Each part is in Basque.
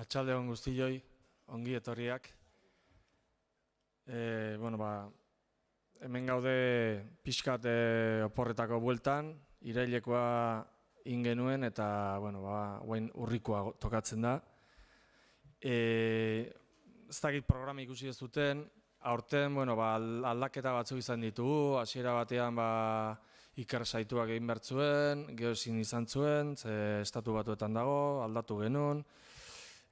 Atxalde on guztioi, ongi etorriak. Hemen gaude pixkat oporretako bueltan, irailekoa ingenuen eta guain urrikoa tokatzen da. Ez dakit programa ikusi ez duten, aurten aldaketa batzuk izan ditugu, hasiera batean Iker Saituak egin behar zuen, gero ezin izan zuen, ze estatu batuetan dago, aldatu genuen.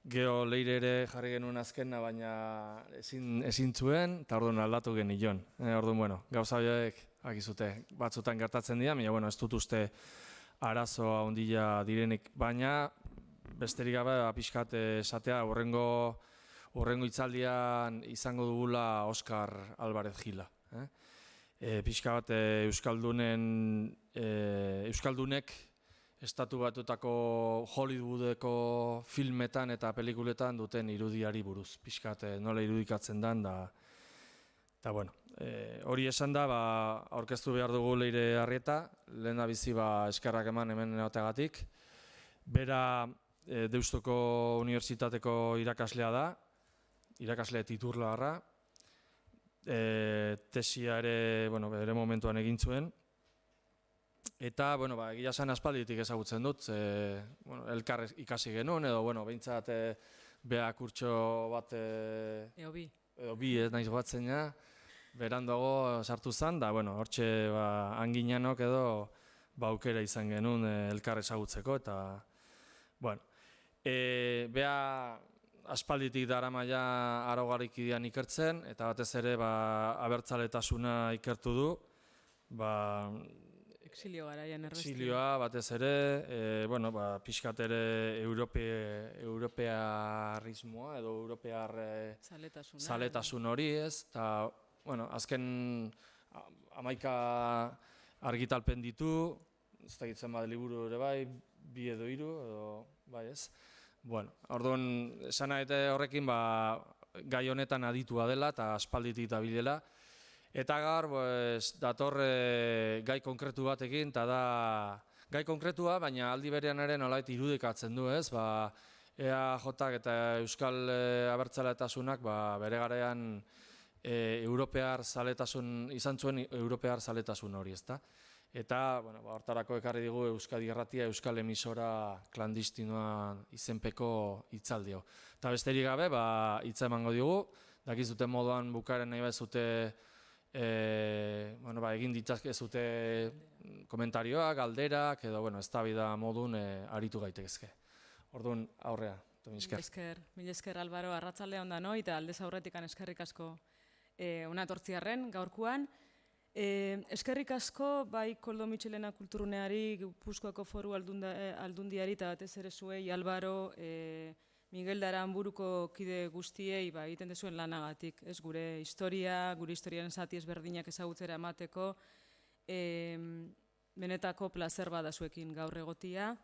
Gero Leire ere jarri genuen azkena, baina ezin zuen, eta orduan aldatu genion. Orduan, gauza horiek akizute batzutan gertatzen dira, baina ez dut uste arazoa handia direnik, baina besterik gabe pixkat esatea hurrengo hitzaldian izango dugula Oskar Alvarez Gila. Pixka bat euskaldunek estatu batutako Hollywoodeko filmetan eta pelikuletan duten irudiari buruz. Pixkat nola irudikatzen den da. Hori esan da, aurkeztu behar dugu Leire Arrieta, lehen bizi eskerrak eman hemen egoteagatik. Bera Deustuko Unibertsitateko irakaslea da, irakasle titularra. Tesia ere bere momentuan egin zuen. Eta, egia esan aspalditik ezagutzen dut, elkar ikasi genuen, edo, behintzat beha kurtso bat... Edo bi ez naiz batzen ja, beranduago sartu zen, da, hortxe anginanok edo aukera izan genuen elkar ezagutzeko, eta, beha aspalditik daramaia Araugarrikidean ikertzen, eta batez ere abertzaletasuna ikertu du, exilio garaian errestia. Exilioa batez ere, pixkat ere europearrismoa edo europear zaletasun hori ez, eta azken 11 argitalpen ditu, ez da gitzen liburu ere bai, 2 edo 3, edo ez. Orduan, esan horrekin gai honetan aditua dela eta aspalditik dabilela. Eta gaur, dator gai konkretu batekin, eta da gai konkretua, baina aldi berean ere nolait irudikatzen du, ez? EAJak eta Euskal Abertzaletasunak bere garaian izan zuen europear zaletasun hori, ezta? Eta, hortarako ekarri digu Euskadi Irratia, Euskal Emisora klandistinoan izenpeko hitzaldio. Eta besterik gabe, hitza emango digu, dakizuten moduan bukaeren nahi bezute egin ditzakezute komentarioak, galderak, edo eztabaida modun aritu gaitegezke. Orduan, aurrea, Mil esker Álvaro, arratsalde on danoi, eta aldez aurretik eskerrik asko hona etortziarren gaurkoan. Eskerrik asko, bai Koldo Mitxelena Kulturuneari, Gipuzkoako Foru Aldundiari, eta batez ere zuei, Álvaro, Miguel Daranburuko kide guztiei egiten dezuen lanagatik. Gure historiaren zati ezberdinak ezagutzera emateko, benetako plazer bada zuekin gaur egotia.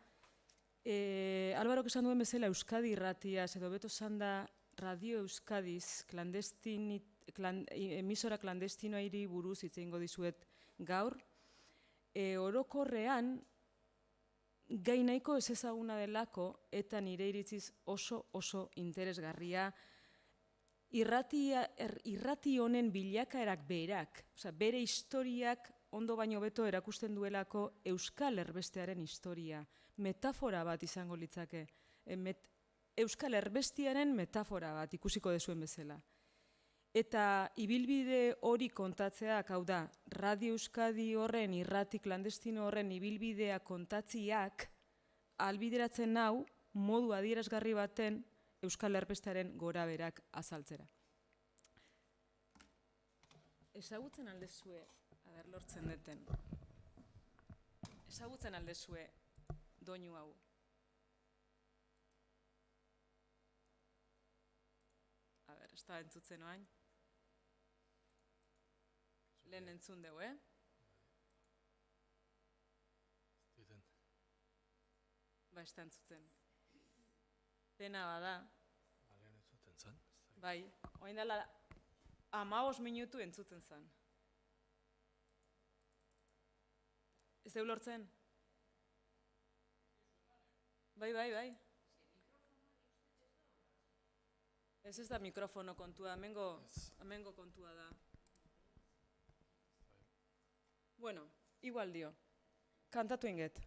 Álvarok esan duen bezala Euskadi Irratiaz, edo beto esan da Radio Euskadiz, emisora klandestinoari buruz hitz egingo dizuet gaur. Orokorrean, gai nahiko ez ezaguna delako, eta nire iritziz oso interesgarria, irrati honen bilakaerak berak, bere historiak ondo baino beto erakusten duelako Euskal Erbestearen historia. Metafora bat izango litzake. Euskal Erbestiaren metafora bat ikusiko dezuen bezala. Eta ibilbide hori kontatzeak, hau da, Radio Euskadi horren, irrati klandestino horren ibilbidea kontatziak ahalbideratzen hau modu adierazgarri baten Euskal Erbestearen gorabeherak azaltzera. Ezagutzen aldezue, lortzen deten, ezagutzen aldezue doinu hau. Ez da entzutzen oain. Lehen entzun dugu, ez da entzutzen. Pena bada. Lehen entzuten zen. Bai, oain dela 15 minutu entzuten zen. Ez dugu lortzen? Bai. Ez da mikrofono kontua, hemengo kontua da. Bueno, igual dio. Kantatu inget.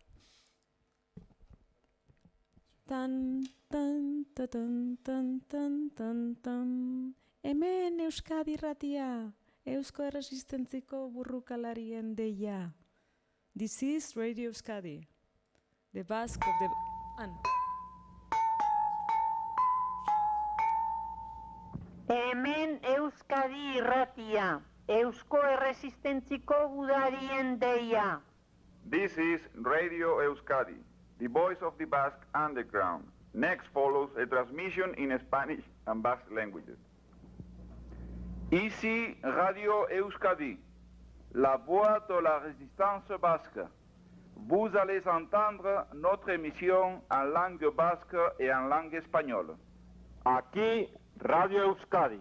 Tan, tan, tan, tan, tan, tan, tan. Hemen Euskadi Irratia, Eusko Erresistentziko burrukalarien deia. This is Radio Euskadi, the Basque of the... Hemen Euskadi Irratia, Eusko Erresistentziko gudarien deia. This is Radio Euskadi, the voice of the Basque underground. Next follows a transmission in Spanish and Basque languages. Ici Radio Euskadi, la voix de la résistance basque. Vous allez entendre notre émission en langue basque et en langue espagnole. Aquí Radio Euskadi,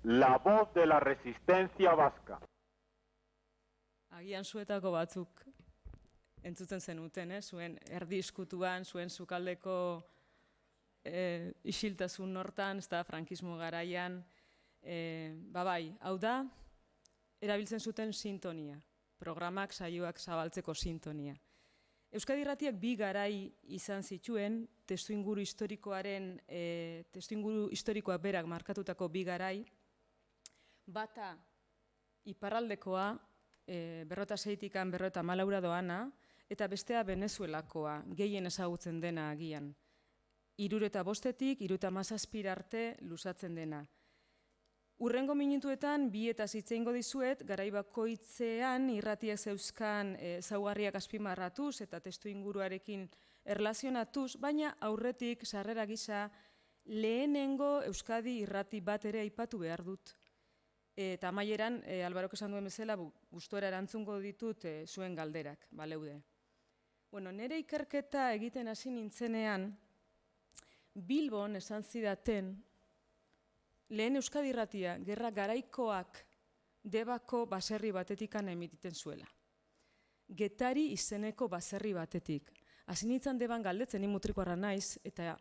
la voz de la resistencia vasca. Agian zuetako batzuk entzuten zenuten, zuen erdi iskutuan, zuen sukaldeko isiltasun hortan, ez da, frankismo garaian, bai, hau da, erabiltzen zuten sintonia, programak saioak zabaltzeko sintonia. Euskadi Irratiak bi garai izan zituen, testuinguru historikoak berak markatutako bi garai, bata iparraldekoa, 46-tik 54 doana, eta bestea Venezuelakoa, gehien ezagutzen dena agian. 65-tik 77 arte luzatzen dena. Urrengo minutuetan bi eta hitz egingo dizuet, garai bakoitzean irratiak zeuzkan ezaugarriak azpimarratuz eta testuinguruarekin erlazionatuz, baina aurretik sarrera gisa lehenengo Euskadi Irrati bat ere aipatu behar dut. Eta amaieran, Albarok esan duen bezala, gustora erantzungo ditut zuen galderak, baleude. Bueno, nire ikerketa egiten hasi nintzenean, Bilbon esan zidaten, lehen Euskadi Irratia, gerra garaikoak Debako baserri batetikan emititen zuela. Getari izeneko baserri batetik. Hasi nintzen Deban galdetzen, ni mutrikoarra naiz, eta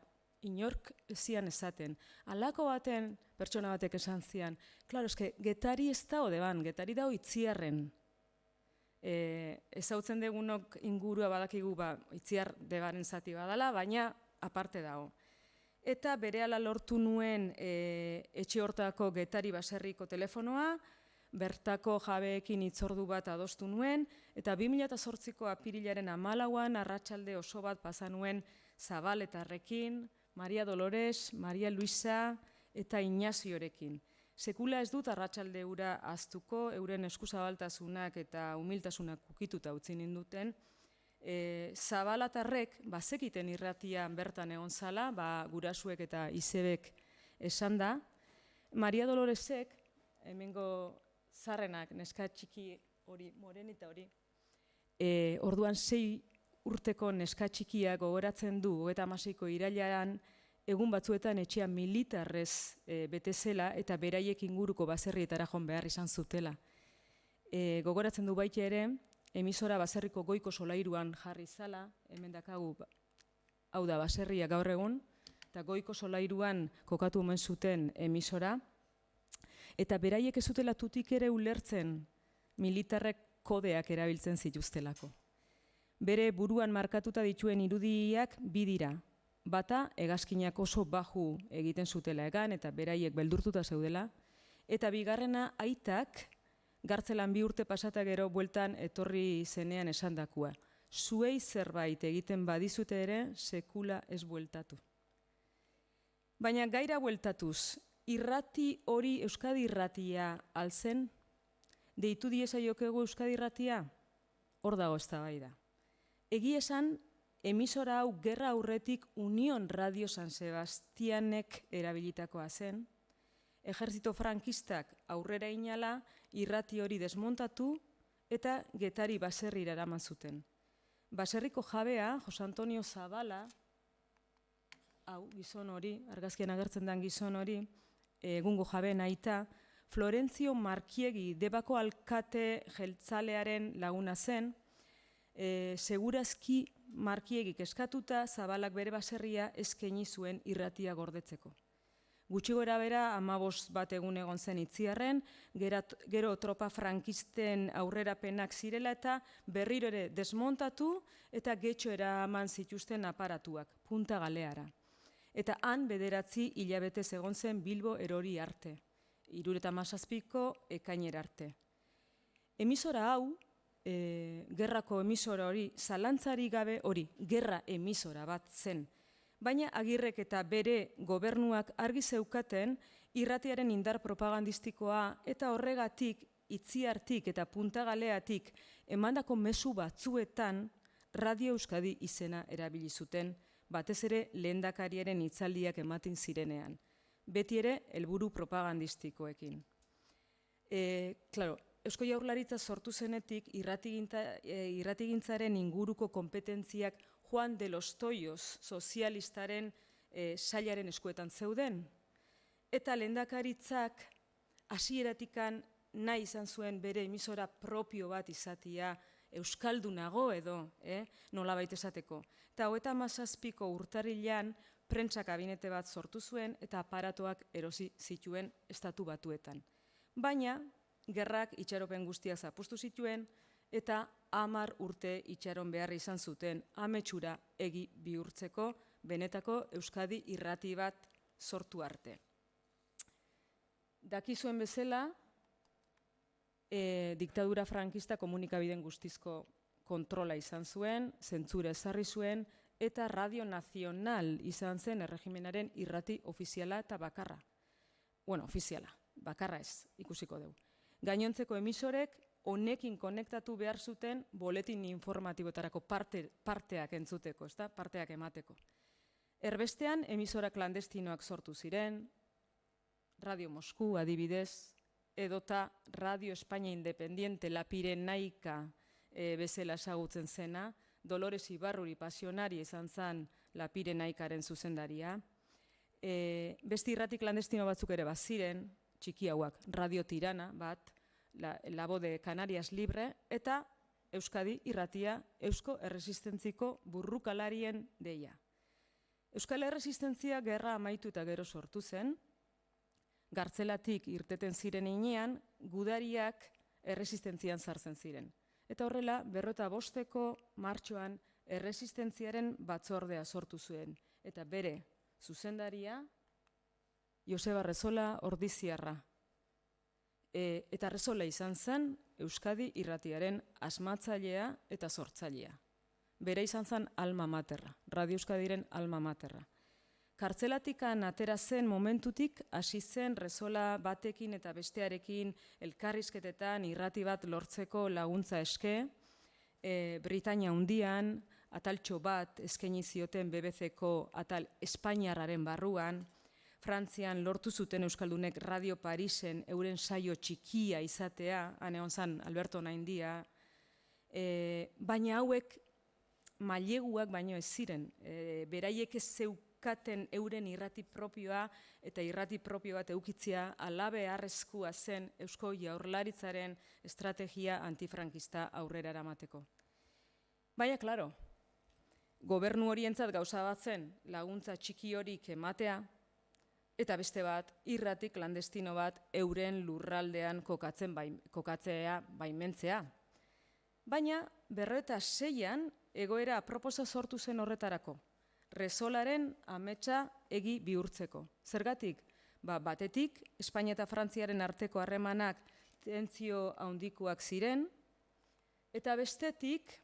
inork zian esaten. Halako baten, pertsona batek esan zian, klaro, eske, Getari ez da Deban, Getari da Itziarren. Ezautzen degunok ingurua badakigu, Itziar Debaren zati badala, baina aparte dago. Eta berehala lortu nuen etxe hortako Getari baserriko telefonoa, bertako jabeekin hitzordu bat adostu nuen, eta 2008ko apirilaren 14an arratsalde oso bat pasa nuen Zabaletarrekin, Maria Dolores, Maria Luisa eta Ignaziorekin. Sekula ez dut arratsalde hura ahaztuko, euren eskuzabaltasunak eta humiltasunak ukituta utzi ninduten. Zabalatarrek bazekiten irratia bertan egon zala, gurasuek eta izebek esan da. Maria Doloresek, hemengo zarrenak, neska txiki hori, morenita hori, orduan 6 urteko neska txikia gogoratzen du, 36ko irailean, egun batzuetan etxea militarrez bete zela eta beraiek inguruko baserrietara joan behar izan zutela. Gogoratzen du baita ere, emisora baserriko goiko solairuan jarri zala, hemen dakagu, hau da baserria gaur egun, eta goiko solairuan kokatu omen zuten emisora, eta beraiek ez zutela tutik ere ulertzen militarrek kodeak erabiltzen zituztelako. Bere buruan markatuta dituen irudiak bi dira. Bata, hegazkinak oso baju egiten zutela egan, eta beraiek beldurtuta zeudela, eta bigarrena aitak, gartzelan 2 urte pasata gero bueltan etorri zenean esandakua. Zuei zerbait egiten badizute ere, sekula ez bueltatu. Baina gaira bueltatuz, irrati hori Euskadi Irratia alzen, deitu diezaiokegu Euskadi Irratia, hor dago eztabaida. Egia esan, emisora hau gerra aurretik Union Radio San Sebastianek erabilitakoa zen, ejerzito frankistak aurrera inala, irrati hori desmontatu eta Getari baserrira eraman zuten. Baserriko jabea, Jose Antonio Zabala, hau gizon hori, argazkian agertzen den gizon hori, egungo jabeen aita, Florentzio Markiegi, Debako alkate jeltzalearen laguna zen, segurazki Markiegik eskatuta Zabalak bere baserria eskaini zuen irratia gordetzeko. Gutxi gora bera 15 bat egun egon zen Itziarren, gero tropa frankisten aurrerapenak zirela eta berriro ere desmontatu eta getxo eraman zituzten aparatuak, Punta Galeara. Eta han 9 hilabetez egon zen Bilbo erori arte, 77ko ekainera arte. Emisora hau, gerrako emisora hori, zalantzari gabe hori, gerra emisora bat zen. Baina Agirrek eta bere gobernuak argi zeukaten irratiaren indar propagandistikoa eta horregatik Itziartik eta Punta Galeatik emandako mezu batzuetan Radio Euskadi izena erabili zuten, batez ere lehendakariaren hitzaldiak ematen zirenean. Beti ere helburu propagandistikoekin. Claro, Eusko Jaurlaritza sortu zenetik irratigintzaren inguruko kompetentziak Juan de los Toyos sozialistaren sailaren eskuetan zeuden. Eta lehendakaritzak hasieratikan nahi izan zuen bere emisora propio bat izatia, euskaldunago edo, nolabait esateko. Eta 37ko urtarrilean prentsa kabinete bat sortu zuen eta aparatoak erosi zituen Estatu Batuetan. Baina, gerrak itxaropen guztiak zapuztu zituen eta 10 urte itxaron behar izan zuten ametsura egi bihurtzeko benetako Euskadi irrati bat sortu arte. Dakizuen bezala, diktadura frankista komunikabideen guztizko kontrola izan zuen, zentzura ezarri zuen, eta Radio Nazional izan zen erregimenaren irrati ofiziala eta bakarra. Bueno, ofiziala, bakarra ez, ikusiko dugu. Gainontzeko emisorek honekin konektatu behar zuten boletin informatibotarako parteak entzuteko, ezta? Parteak emateko. Erbestean emisora klandestinoak sortu ziren, Radio Mosku adibidez, edota Radio España Independiente La Pirenaika bezala ezagutzen zena, Dolores Ibarruri pasionari izan zen La Pirenaikaren zuzendaria. Beste irrati klandestino batzuk ere baziren, txiki hauak, Radio Tirana bat, La Voz de Canarias Libre, eta Euskadi irratia Eusko Erresistentziko burrukalarien deia. Euskal Erresistentzia gerra amaitu eta gero sortu zen, gartzelatik irteten ziren inean, gudariak erresistentzian sartzen ziren. Eta horrela, 55ko martxoan erresistentziaren batzordea sortu zuen. Eta bere zuzendaria, Joseba Rezola Ordiziarra. Eta Rezola izan zen Euskadi irratiaren asmatzailea eta sortzailea. Bere izan zen alma materra, Radio Euskadiren alma materra. Kartzelatikan atera zen momentutik hasi zen Rezola batekin eta bestearekin elkarrizketetan irrati bat lortzeko laguntza eske, Britainia Handian ataltxo bat eskaini zioten BBC-ko atal Espainiarraren barruan, Frantzian lortu zuten euskaldunek Radio Parisen euren saio txikia izatea, han egon zen Alberto Naindia, baina hauek maileguak baino ez ziren, beraiek ez zeukaten euren irrati propioa eta irrati propio bat eukitzea alabe arrezkua zen Eusko Jaurlaritzaren estrategia antifrankista aurrera eramateko. Baina, klaro, gobernu horientzat gauza bat zen laguntza txiki horik ematea, eta beste bat, irrati klandestino bat euren lurraldean kokatzea baimentzea. Baina, 56an egoera aproposa sortu zen horretarako, Rezolaren ametsa egi bihurtzeko. Zergatik? Batetik, Espainia eta Frantziaren arteko harremanak tentsio handikoak ziren, eta bestetik,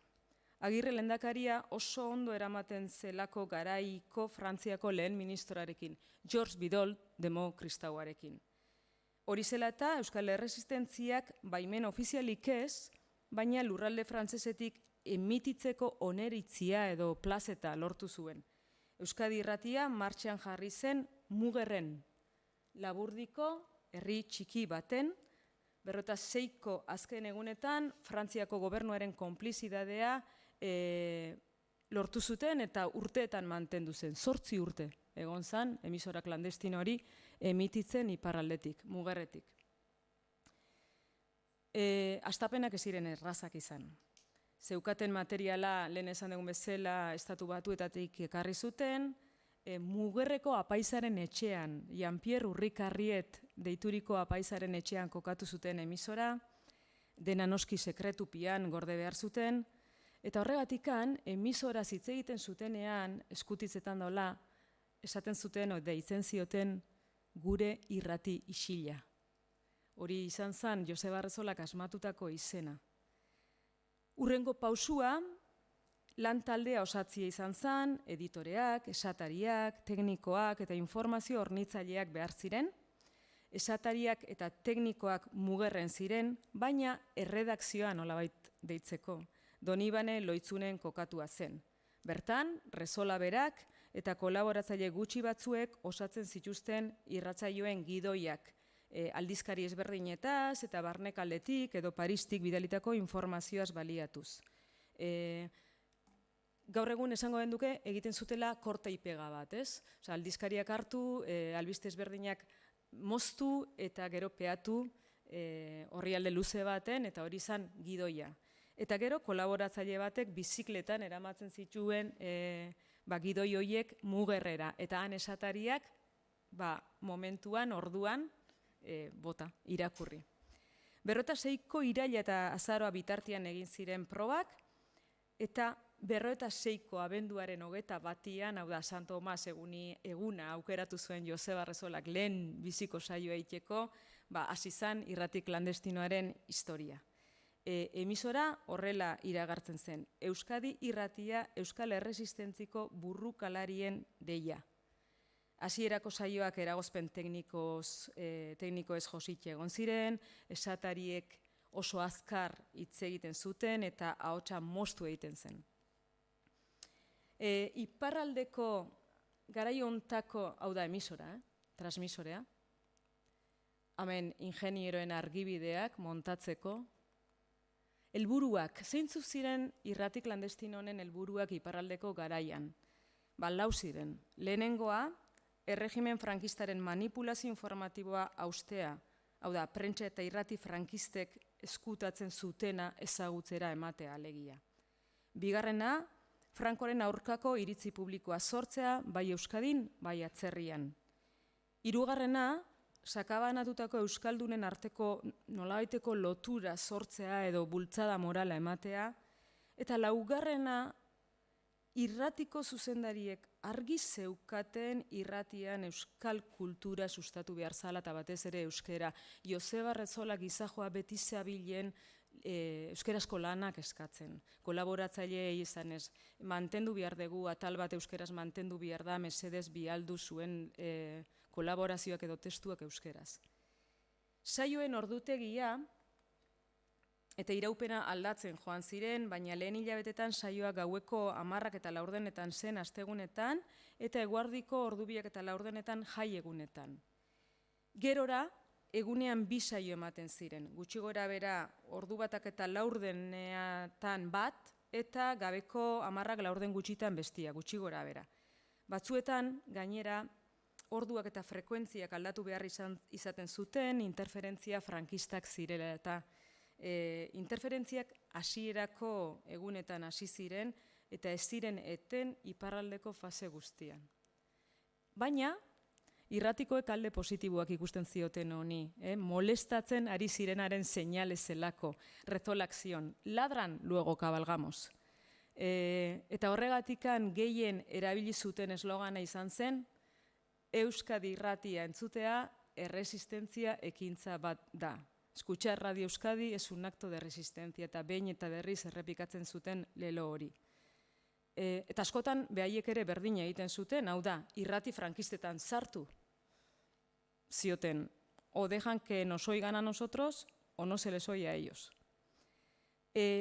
Agirre lehendakaria oso ondo eramaten zelako garaiko Frantziako lehen ministroarekin, Georges Bidault demokristauarekin. Hori zela eta Euskal Erresistentziak baimen ofizialik ez, baina lurralde frantzesetik emititzeko oneritzia edo plazeta lortu zuen. Euskadi irratia martxan jarri zen Mugerren, Laburdiko herri txiki baten, 56ko azken egunetan Frantziako gobernuaren konplizidadea lortu zuten eta urteetan mantendu zen, 8 urte egon zen emisora klandestino hori emititzen iparraldetik, Mugerretik. Hastapenak ez ziren errazak izan. Zeukaten materiala lehen esan dugun bezala Estatu Batuetatik ekarri zuten, Mugerreko apaizaren etxean, Jean-Pierre Urrikarriet deituriko apaizaren etxean kokatu zuten emisora, dena noski sekretupian gorde behar zuten, eta horregatikan emisora hitz egiten zutenean, eskutitzetan dola, esaten zuten, deitzen zioten, gure irrati isila. Hori izan zen Joseba Arrezolak asmatutako izena. Hurrengo pausua, lan taldea osatzia izan zen, editoreak, esatariak, teknikoak eta informazio hornitzaileak behar ziren, esatariak eta teknikoak mugerren ziren, baina erredakzioa nolabait deitzeko, Donibane Loitzunen kokatua zen. Bertan, Rezola berak eta kolaboratzaile gutxi batzuek osatzen zituzten irratsaioen gidoiak, aldizkari ezberdinetaz eta barnekaldetik edo Paristik bidalitako informazioaz baliatuz. Gaur egun esango den duke egiten zutela korta ipega bat, ez? Osa, aldizkariak hartu, albiste ezberdinak moztu eta gero peatu orrialde luze baten eta hori izan gidoia. Eta gero kolaboratzaile batek bizikletan eramatzen zituen gidoi horiek mugerrera. Eta han esatariak momentuan, orduan, bota, irakurri. 56ko iraila eta azaroa bitartean egin ziren probak, eta 56ko abenduaren 21, hau da, Santo Tomas eguna aukeratu zuen Joseba Arrezolak lehen biziko saioa egiteko, hasi zen irrati klandestinoaren historia. Emisora horrela iragartzen zen, Euskadi irratia Euskal Erresistentziko burrukalarien deia. Hasierako saioak eragozpen teknikoez jositxe egon ziren, esatariek oso azkar hitz egiten zuten eta ahotsa moztu egiten zen. Iparraldeko garai hontako, hau da emisora, transmisorea, hemen ingenieroen argibideak montatzeko, helburuak, zeintzuk ziren irrati klandestino honen helburuak iparraldeko garaian? Lau ziren. Lehenengoa, erregimen frankistaren manipulazio informatiboa haustea, hau da, prentsa eta irrati frankistek eskutatzen zutena ezagutzera ematea alegia. Bigarrena, Frankoren aurkako iritzi publikoa sortzea, bai Euskadin, bai atzerrian. Hirugarrena, sakabanatutako euskaldunen arteko nolabaiteko lotura sortzea edo bultzada morala ematea, eta laugarrena, irratiko zuzendariek argi zeukaten irratian euskal kultura sustatu behar zala eta batez ere euskera. Joseba Arrezolak gizajoa beti zabilen euskerazko lanak eskatzen. Kolaboratzailei izanez, mantendu behar dugu, atal bat euskeraz mantendu behar da, mesedez bialdu zuen kolaborazioak edo testuak euskeraz. Saioen ordutegia eta iraupena aldatzen joan ziren, baina lehen hilabetetan saioak gaueko 10 eta 4 zen astegunetan, eta eguardiko ordubiak eta 4 jai egunetan. Gerora, egunean 2 saio ematen ziren, gutxi gora bera ordu batak eta 4 bat, eta gabeko 10 gutxitan bestia, gutxi gora bera. Batzuetan, gainera, orduak eta frekuentziak aldatu behar izaten zuten, interferentzia frankistak zirela eta interferentziak hasierako egunetan hasi ziren eta ez ziren eten iparraldeko fase guztian. Baina, irratikoek alde positiboak ikusten zioten honi, molestatzen ari zirenaren seinale zelako, Rezolak zion, ladran luego cabalgamos. Eta horregatikan gehien erabili zuten eslogana izan zen, Euskadi irratia entzutea, erresistentzia ekintza bat da. Escuchar Radio Euskadi es un acto de resistencia eta behin eta berriz errepikatzen zuten lelo hori. Eta askotan behaiek ere berdina egiten zuten, hau da, irrati frankistetan sartu zioten, o dejan que nos oigan a nosotros, o no se les oye a ellos.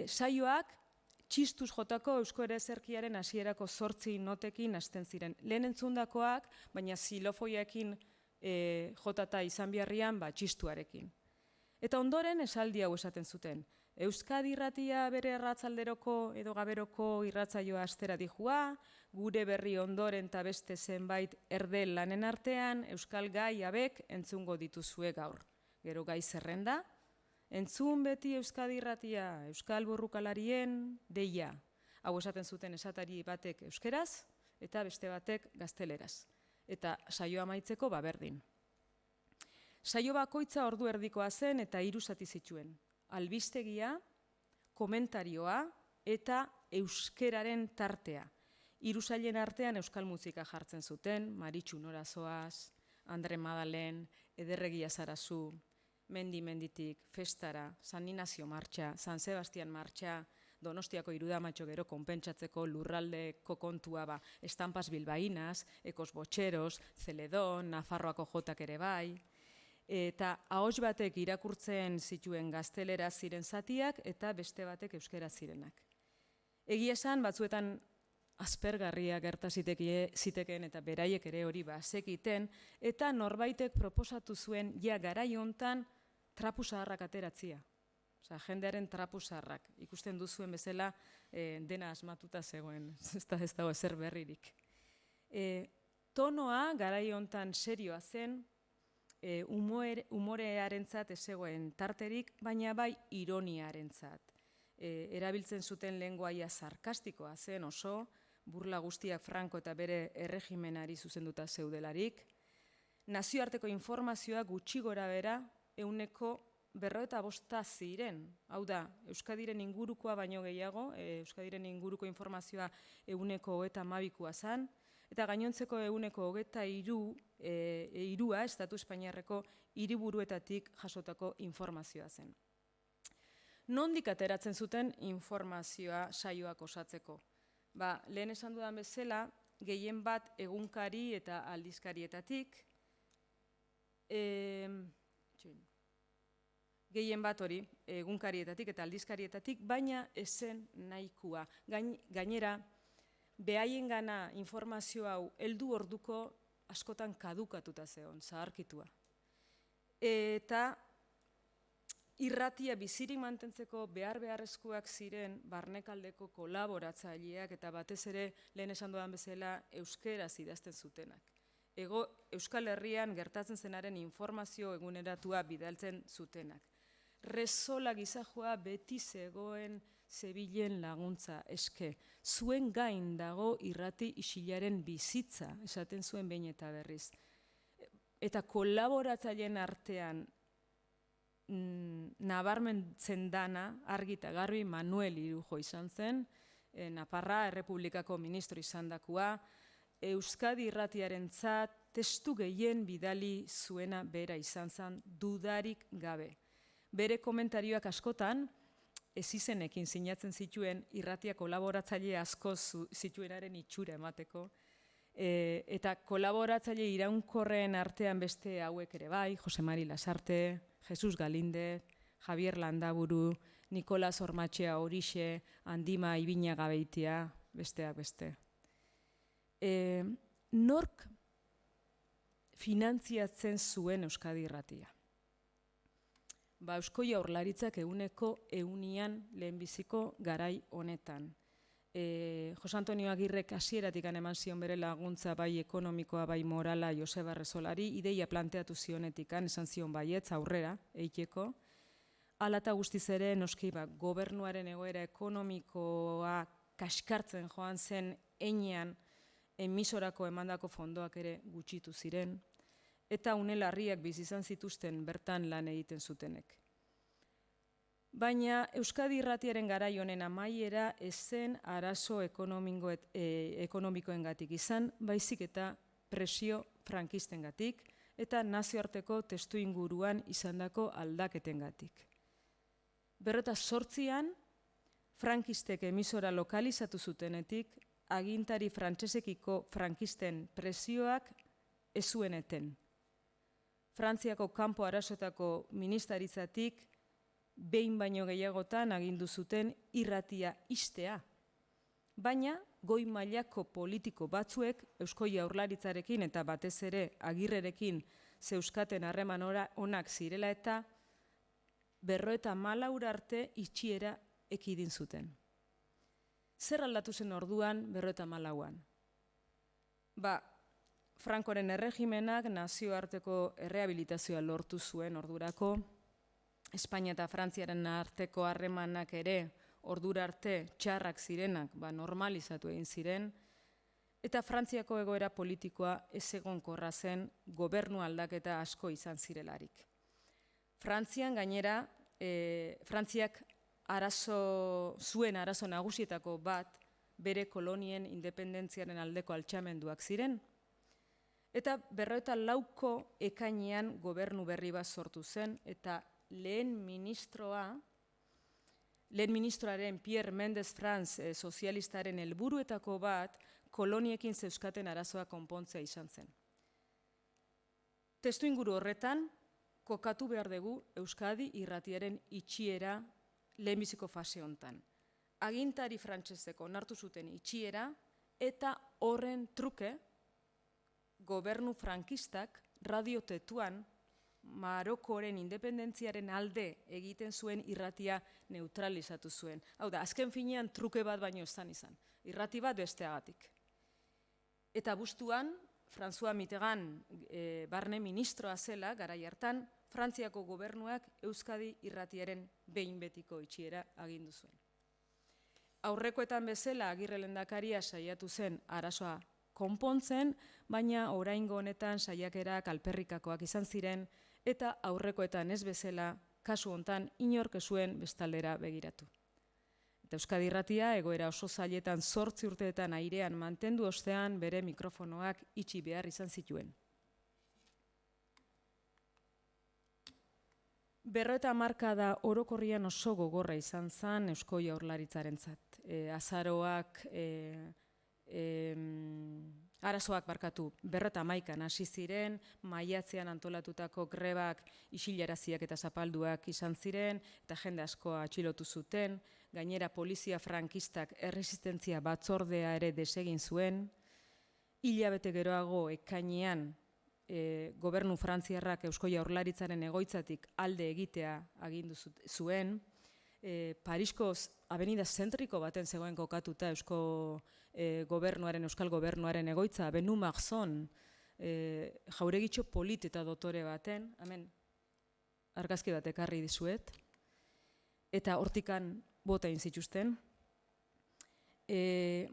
Saioak, txistuz jotako euskara ezerkiaren hasierako 8 notekin hasten ziren. Lehen entzundakoak, baina zilofoiakin jotata izan biharrian, txistuarekin. Eta ondoren esaldi hau esaten zuten. Euskadi irratia bere arratzalderoko edo gaberoko irratzaioa astera dihua, gure berri ondoren eta beste zenbait erdel lanen artean, euskal gai abek entzungo dituzue gaur. Gero gai zerrenda, entzun beti Euskadi irratia, euskal burrukalarien deia. Hau esaten zuten esatari batek euskeraz, eta beste batek gazteleraz. Eta saioa amaitzeko berdin. Saio bakoitza ordu erdikoa zen eta 3 zati zituen. Albistegia, komentarioa eta euskeraren tartea. 3 sailen artean euskal musika jartzen zuten, Maritxu Nora zoaz, Andre Madalen, Ederregia Zarazu, Menditik, Festara, San Inazio martxa, San Sebastian martxa, Donostiako Irudamatxo gero konpentsatzeko lurraldeko kontua Estampas Bilbainaz, Ekos Botxeros, Zeledon, Nafarroako jotak ere bai, eta ahots batek irakurtzen zituen gaztelera ziren zatiak eta beste batek euskera zirenak. Egia esan batzuetan aspergarria gerta zitekeen eta beraiek ere hori bazekiten, eta norbaitek proposatu zuen garai hontan trapu zaharrak ateratzia. Jendearen trapu zaharrak. Ikusten duzuen bezala dena asmatuta zegoen, ez dago ezer berririk. Tonoa garai hontan serioa zen, umorearentzat ez zegoen tarterik, baina bai ironiarentzat. Erabiltzen zuten lengoaia sarkastikoa zen oso, burla guztiak Franco eta bere erregimenari zuzenduta zeudelarik. Nazioarteko informazioa gutxi gora bera 95 ziren. Hau da, Euskadiren ingurukoa baino gehiago, Euskadiren inguruko informazioa 132 zen, eta gainontzeko 123 Estatu Espainiarreko hiriburuetatik jasotako informazioa zen. Nondik ateratzen zuten informazioa saioak osatzeko? Lehen esan dudan bezala, gehien bat egunkari eta aldizkarietatik, gehien bat hori egunkarietatik eta aldizkarietatik, baina ezen nahikoa. Gainera, behaiengana informazio hau heldu orduko askotan kadukatuta zeon, zaharkitua. Eta irratia bizirik mantentzeko beharrezkoak ziren barnekaldeko kolaboratzaileak eta batez ere lehen esan dudan bezala euskeraz idazten zutenak. Euskal Herrian gertatzen zenaren informazio eguneratua bidaltzen zutenak. Resola gizajoa beti zebilen laguntza eske. Zuen gain dago irrati isilaren bizitza, esaten zuen behin eta berriz. Eta kolaboratzaileen artean nabarmentzen dana, argi eta garbi Manuel Irujo izan zen, Nafarra Errepublikako ministro izandakoa, Euskadi irratiarentzat testu gehien bidali zuena bera izan zen dudarik gabe. Bere komentarioak askotan, ez izenekin sinatzen zituen irratia kolaboratzaile asko zituenaren itxura emateko, eta kolaboratzaile iraunkorren artean beste hauek ere bai, Jose Mari Lasarte, Jesus Galinde, Javier Landaburu, Nikolas Ormatxea Horixe, Andima Ibinaga Beitia, besteak beste. Nork finantziatzen zuen Euskadi irratia? Eusko Jaurlaritzak 100an lehenbiziko garai honetan. Jose Antonio Agirrek hasieratik eman zion bere laguntza bai ekonomikoa bai morala Joseba Resolari, ideia planteatu zionetik esan zion baietz aurrera eiteko. Hala eta guztiz ere noski gobernuaren egoera ekonomikoa kaskartzen joan zen heinean emisorako emandako fondoak ere gutxitu ziren, eta une larriak bizi izan zituzten bertan lan egiten zutenek. Baina Euskadi irratiaren garai honen amaiera ez zen arazo ekonomikoengatik izan, baizik eta presio frankistengatik eta nazioarteko testuinguruan izandako aldaketengatik. 1948an frankistek emisora lokalizatu zutenetik, agintari frantsesekiko frankisten presioak ez zuen eten. Frantziako kanpo arazoetako ministeritzatik behin baino gehiagotan agindu zuten irratia ixtea. Baina goi mailako politiko batzuek Eusko Jaurlaritzarekin eta batez ere Agirrerekin zeuskaten harreman onak zirela eta 54 arte itxiera ekidin zuten. Zer aldatu zen orduan 54an? Frankoren erregimenak nazioarteko errehabilitazioa lortu zuen ordurako, Espainia eta Frantziaren arteko harremanak ere ordura arte txarrak zirenak normalizatu egin ziren, Eta Frantziako egoera politikoa ezegonkorra zen gobernu aldaketa asko izan zirelarik. Frantzian gainera, Frantziak zuen arazo nagusietako bat bere kolonien independentziaren aldeko altxamenduak ziren, eta 54ko ekainean gobernu berri bat sortu zen, eta lehen ministroaren Pierre Mendez France sozialistaren helburuetako bat koloniekin zeuskaten arazoa konpontzea izan zen. Testuinguru horretan, kokatu behar dugu Euskadi irratiaren itxiera lehenbiziko fase hontan. Agintari frantsesek onartu zuten itxiera eta horren truke gobernu frankistak Radio Tetuan Marokoren independentziaren alde egiten zuen irratia neutralizatu zuen. Hau da, azken finean truke bat baino ez izan, irrati bat besteagatik. Eta bustuan, François Mitterrand barne ministroa zela, garai hartan, Frantziako gobernuak Euskadi irratiaren behin betiko itxiera agindu zuen. Aurrekoetan bezala Agirre lehendakaria saiatu zen arazoa konpontzen, baina oraingo honetan saiakerak alperrikakoak izan ziren, eta aurrekoetan ez bezala, kasu hontan inork ez zuen bestaldera begiratu. Eta Euskadi irratia egoera oso zailetan 8 urteetan airean mantendu ostean bere mikrofonoak itxi behar izan zituen. 50 hamarkada orokorrian oso gogorra izan zen Eusko Jaurlaritzarentzat. Azaroak, arazoak 51an hasi ziren, maiatzean antolatutako grebak isilaraziak eta zapalduak izan ziren, eta jende asko atxilotu zuten, gainera polizia frankistak erresistentzia batzordea ere desegin zuen, hilabete geroago ekainean gobernu frantziarrak Eusko Jaurlaritzaren egoitzatik alde egitea agindu zuen, Parisko avenida zentriko baten zegoen kokatuta Euskal Gobernuaren egoitza, Avenue Marsan, jauregitxo polit eta dotore baten, hemen argazki bat ekarri dizuet, eta hortikan bota egin zituzten.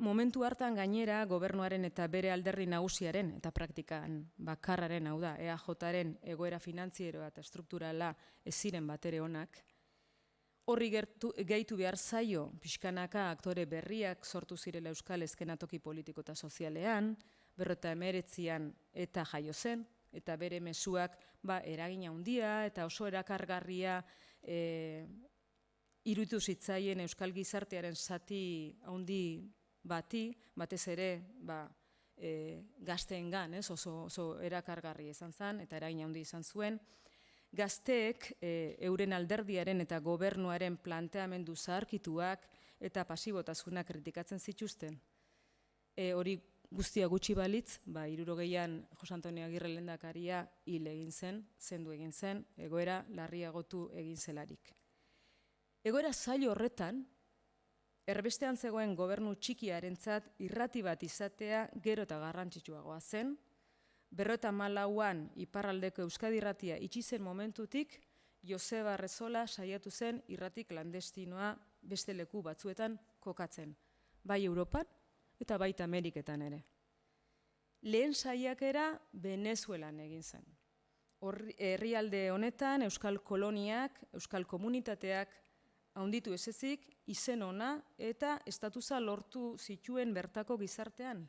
Momentu hartan gainera gobernuaren eta bere alderdi nagusiaren eta praktikan bakarraren, hau da, EAJaren egoera finantzieroa eta strukturala ez ziren batere onak, horri gehitu behar zaio pixkanaka aktore berriak sortu zirela Euskal eskenatoki politiko eta sozialean, 1949an eta jaio zen, eta bere mezuak eragina handia eta oso erakargarria iruditu zitzaien Euskal gizartearen zati handi bati, batez ere gazteengan, oso erakargarria izan zen eta eragina handi izan zuen. Gazteek euren alderdiaren eta gobernuaren planteamendu zaharkituak eta pasibotasuna kritikatzen zituzten. Hori guztia gutxi balitz, 60an Jose Antonio Agirre lehendakaria hil egin zen, zendu egin zen, egoera larriagotu egin zelarik. Egoera zail horretan, erbestean zegoen gobernu txikiarentzat irrati bat izatea gero eta garrantzitsuagoa zen, 54an iparraldeko Euskadi irratia itxi zen momentutik, Joseba Arrezola saiatu zen irrati klandestinoa beste leku batzuetan kokatzen, bai Europan eta baita Ameriketan ere. Lehen saiakera Venezuelan egin zen. Herrialde honetan Euskal koloniak, Euskal komunitateak handitu ez ezik, izen ona eta estatusa lortu zituen bertako gizartean.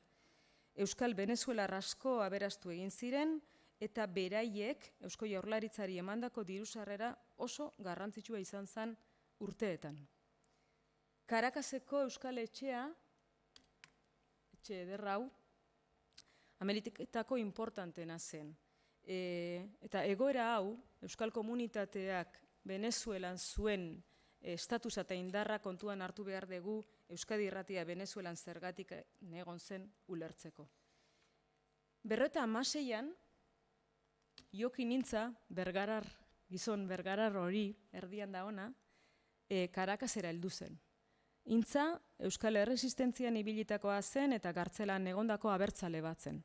Euskal Venezuelar asko aberastu egin ziren eta beraiek Eusko Jaurlaritzari emandako diru-sarrera oso garrantzitsua izan zen urteetan. Karakaseko Euskal etxea, etxe ederra hau, Ameriketako importantena zen. Eta egoera hau, Euskal komunitateak Venezuelan zuen estatusa eta indarra kontuan hartu behar dugu Euskadi irratia Venezuelan zergatik egon zen ulertzeko. 1956an, Joki Nintza, gizon bergarar hori, erdian da ona, Karakasera heldu zen. Intza, Euskal Erresistentzian ibilitakoa zen eta gartzelan egondako abertzale bat zen.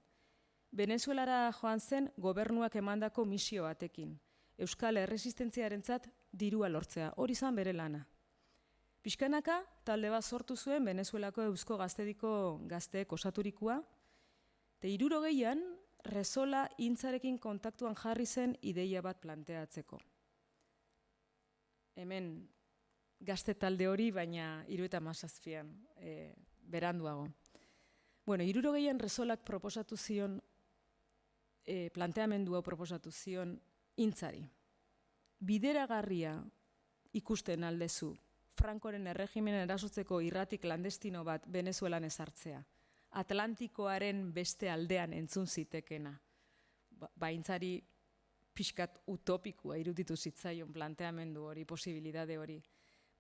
Venezuelara joan zen gobernuak emandako misio batekin. Euskal Erresistentziarentzat dirua lortzea, hori zan bere lana. Pixkanaka, talde bat sortu zuen Venezuelako Eusko Gaztediko gazteek osaturikoa, Eta 60an, Resola Intzarekin kontaktuan jarri zen ideia bat planteatzeko. Hemen gazte talde hori, baina 77an beranduago. Bueno, 60an Resolak proposatu zion, planteamendu hau proposatu zion Intzari. Bideragarria ikusten aldezu, Frankoren erregimenen erasotzeko irrati klandestino bat Venezuelan ezartzea. Atlantikoaren beste aldean entzun zitekena. Intzari pixkat utopikua iruditu zitzaion planteamendu hori, posibilidade hori.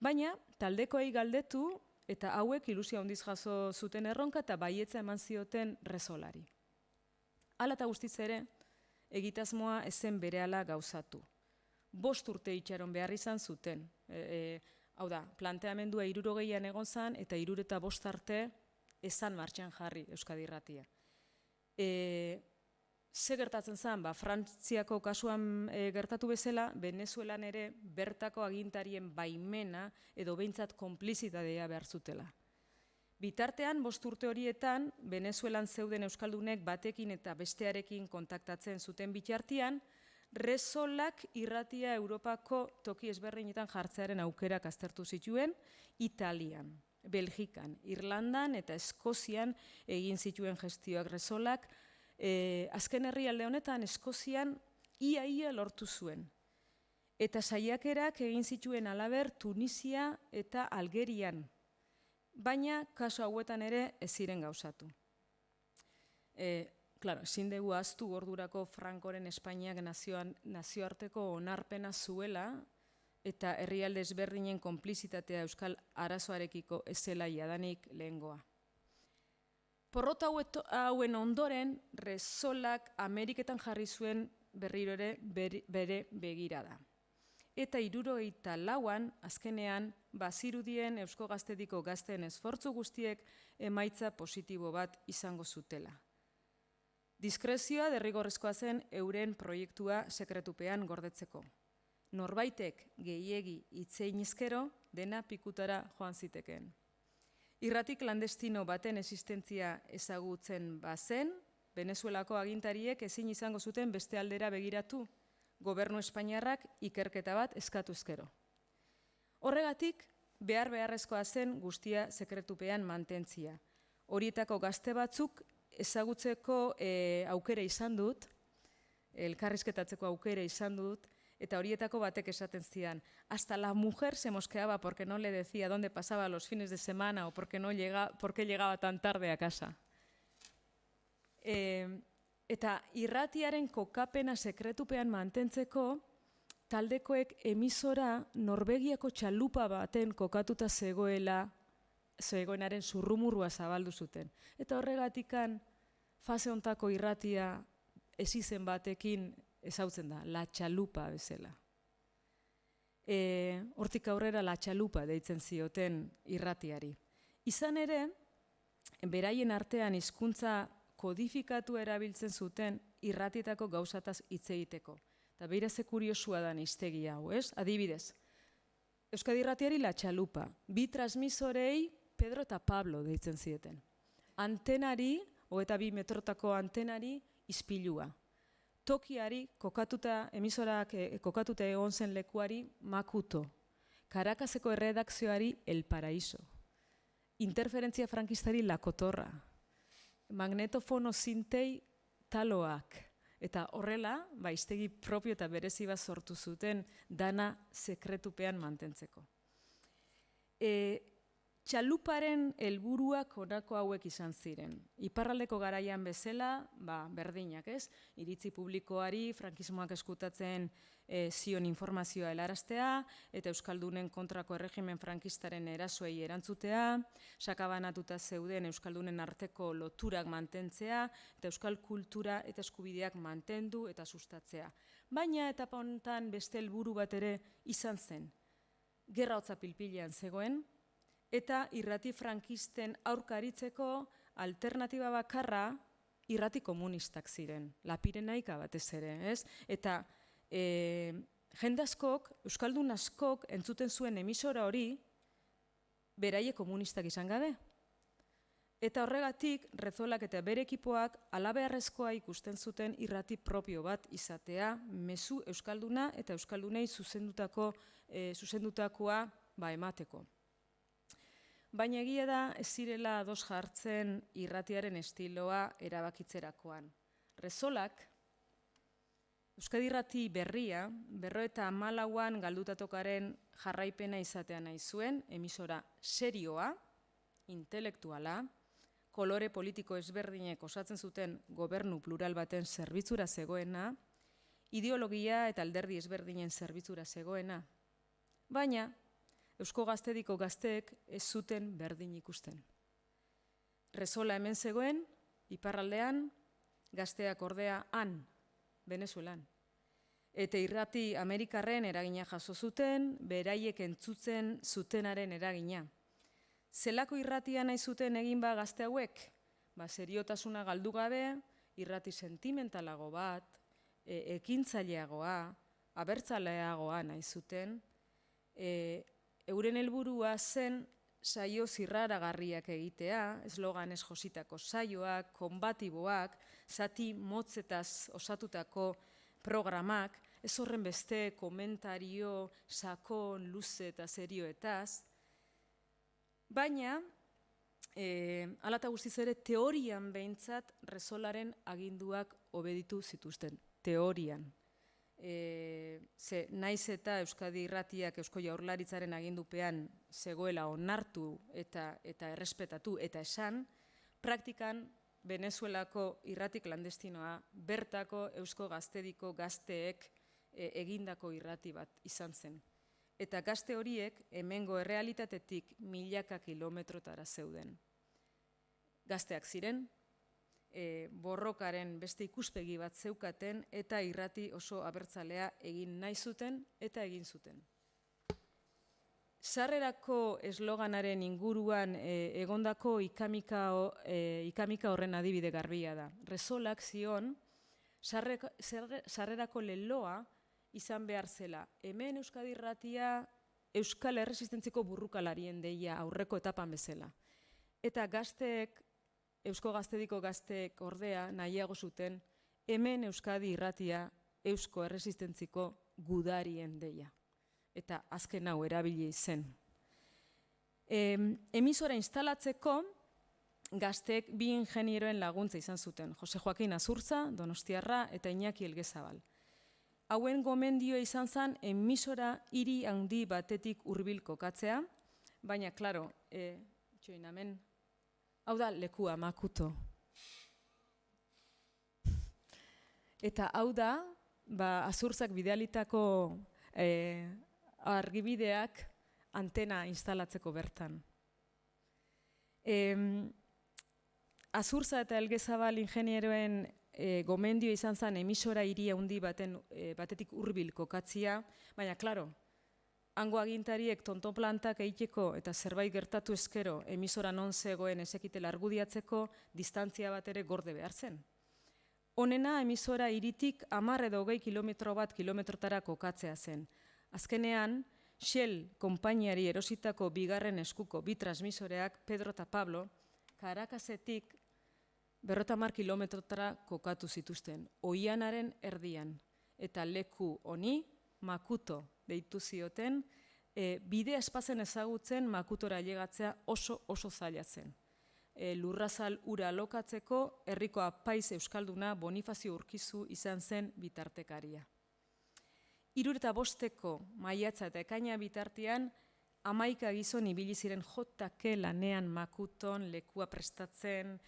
Baina, taldekoei galdetu eta hauek ilusio handiz jaso zuten erronka eta baietza eman zioten Resolari. Hala eta guztiz ere, egitasmoa ezen berehala gauzatu. 5 urte itxaron behar izan zuten. Hau da, planteamendua 60an egon zen eta 65 arte ezan martxan jarri Euskadi Irratia. Ze gertatzen zen, Frantziako kasuan gertatu bezala, Venezuelan ere bertako agintarien baimena edo behintzat konplizitatea behar zutela. Bitartean, 5 urte horietan, Venezuelan zeuden euskaldunek batekin eta bestearekin kontaktatzen zuten bitartean, Resolak irratia Europako toki ezberdinetan jartzearen aukerak aztertu zituen, Italian, Belgikan, Irlandan eta Eskozian egin zituen gestioak Resolak. Azken herrialde honetan Eskozian ia lortu zuen. Eta saiakerak egin zituen halaber Tunisia eta Algerian. Baina kasu hauetan ere ez ziren gauzatu. Ezin dugu ahaztu ordurako Frankoren Espainiak nazioarteko onarpena zuela eta herrialde ezberdinen konplizitatea euskal arazoarekiko ez zela jadanik lehengoa. Porrota hauen ondoren, Resolak Ameriketan jarri zuen berriro ere bere begirada. Eta 74an, azkenean, bazirudien Eusko Gaztediko gazteen esfortzu guztiek emaitza positibo bat izango zutela. Diskrezioa derrigorrezkoa zen euren proiektua sekretupean gordetzeko. Norbaitek gehiegi hitzein ezkero dena pikutara joan zitekeen. Irrati klandestino baten existentzia ezagutzen bazen, Venezuelako agintariek ezin izango zuten beste aldera begiratu, Gobernu Espainiarrak ikerketa bat eskatu ezkero. Horregatik, beharrezkoa zen guztia sekretupean mantentzia. Horietako gazte batzuk ezagutzeko aukera izan dut, elkarrizketatzeko aukera izan dut, eta horietako batek esaten zidan, hasta la mujer se mosqueaba porque no le decía dónde pasaba los fines de semana o por qué llegaba tan tarde a casa. Eta irratiaren kokapena sekretupean mantentzeko, taldekoek emisora Norvegiako txalupa baten kokatuta zegoenaren zurrumurrua zabaldu zuten. Eta horregatikan fase hontako irratia ezizen batekin ezautzen da, La Txalupa bezala. Hortik aurrera La Txalupa deitzen zioten irratiari. Izan ere, beraien artean hizkuntza kodifikatu erabiltzen zuten irratietako gauzataz hitz egiteko. Eta beira ze kuriosua da hiztegi hau, ez? Adibidez, Euskadi Irratiari La Txalupa, 2 transmisorei Pedro eta Pablo deitzen zieten. Antenari, 22 metrotako antenari, Ispilua. Tokiari, emisorak kokatuta egon zen lekuari, Makuto. Karakaseko erredakzioari, El Paraíso. Interferentzia frankistari, La Kotorra. Magnetofono zintei, Taloak. Eta horrela, hiztegi propio eta berezi bat sortu zuten dana sekretupean mantentzeko. Txaluparen helburuak honako hauek izan ziren. Iparraldeko garaian bezala, berdinak ez, iritzi publikoari, frankismoak eskutatzen zion informazioa helaraztea, eta euskaldunen kontrako erregimen frankistaren erasoei erantzutea, sakabanatuta zeuden euskaldunen arteko loturak mantentzea, eta euskal kultura eta eskubideak mantendu eta sustatzea. Baina etapa honetan beste helburu bat ere izan zen. Gerra hotza pilpilean zegoen, eta irrati frankisten aurka aritzeko alternatiba bakarra irrati komunistak ziren, Lapirenaika batez ere, ez? Eta jende askok, euskaldun askok entzuten zuen emisora hori beraie komunistak izan gabe. Eta horregatik, Rezolak eta bere ekipoak halabeharrezkoa ikusten zuten irrati propio bat izatea, mezu euskalduna eta euskaldunei zuzendutakoa emateko. Baina egia da ez zirela ados jartzen irratiaren estiloa erabakitzerakoan. Rezolak, Euskadi Irrati berria, 54an galdutatokaren jarraipena izatea nahi zuen, emisora serioa, intelektuala, kolore politiko ezberdinek osatzen zuten gobernu plural baten zerbitzura zegoena, ideologia eta alderdi ezberdinen zerbitzura zegoena. Baina, Eusko Gaztediko gazteek ez zuten berdin ikusten. Rezola hemen zegoen, iparraldean, gazteak ordea han, Venezuelan. Eta irrati Amerikarren eragina jaso zuten, beraiek entzutzen zutenaren eragina. Zelako irratia nahi zuten egin gazte hauek? Seriotasuna galdu gabe, irrati sentimentalago bat, ekintzaileagoa, abertzaleagoa nahi zuten. Euren helburua zen saio zirraragarriak egitea, esloganez jositako saioak, konbatiboak, zati motzetaz osatutako programak, ez horren beste komentario, sakon, luze eta serioetaz. Baina, hala eta guztiz ere, teorian behintzat Rezolaren aginduak obeditu zituzten, teorian. Naiz eta Euskadi Irratiak Eusko Jaurlaritzaren agindupean zegoela onartu eta errespetatu eta esan, praktikan Venezuelako irrati klandestinoa bertako Eusko Gaztediko gazteek egindako irrati bat izan zen. Eta gazte horiek hemengo errealitatetik milaka kilometrotara zeuden. Gazteak ziren, borrokaren beste ikuspegi bat zeukaten eta irrati oso abertzalea egin nahi zuten eta egin zuten. Sarrerako esloganaren inguruan egondako ikamika horren adibide garbia da. Rezolak zion, sarrerako leloa izan behar zela. Hemen Euskadi Irratia Euskal Erresistentziko burrukalarien deia aurreko etapan bezala. Eta gazteek, Eusko Gaztediko gazteek ordea nahiago zuten, hemen Euskadi Irratia Eusko Erresistentziko gudarien deia. Eta azken hau erabili zen. Emisora instalatzeko gazteek bi ingenieroen laguntza izan zuten, Jose Joaquin Azurtza, Donostiarra eta Iñaki Elgezabal. Hauen gomendioa izan zen emisora hiri handi batetik hurbil kokatzea, baina, klaro, txoinamen, hau da lekua Makuto. Eta hau da, Azurtzak bidalitako argibideak antena instalatzeko bertan. Azurtza eta Elgezabal ingenieroen gomendio izan zen emisora hiri handi batetik hurbil kokatzia, baina, klaro, hango agintariek tontonplantak egiteko eta zerbait gertatu ezkero emisora non zegoen ezekitela argudiatzeko distantzia bat ere gorde behar zen. Honena emisora hiritik 10 edo 20 kilometrotara kokatzea zen. Azkenean, Shell konpainiari erositako bigarren eskuko bi transmisoreak, Pedro eta Pablo, Caracasetik 50 kilometrotara kokatu zituzten, Oianaren erdian. Eta leku honi, Makuto deitu zioten, bidea espazen ezagutzen Makutora ailegatzea oso zaila zen. Lurrazal ura alokatzeko herriko apaiz euskalduna Bonifazio Urkizu izan zen bitartekaria. 75 maiatza eta ekaina bitartean 11 gizon ibili ziren jotake lanean Makuton, lekua prestatzen,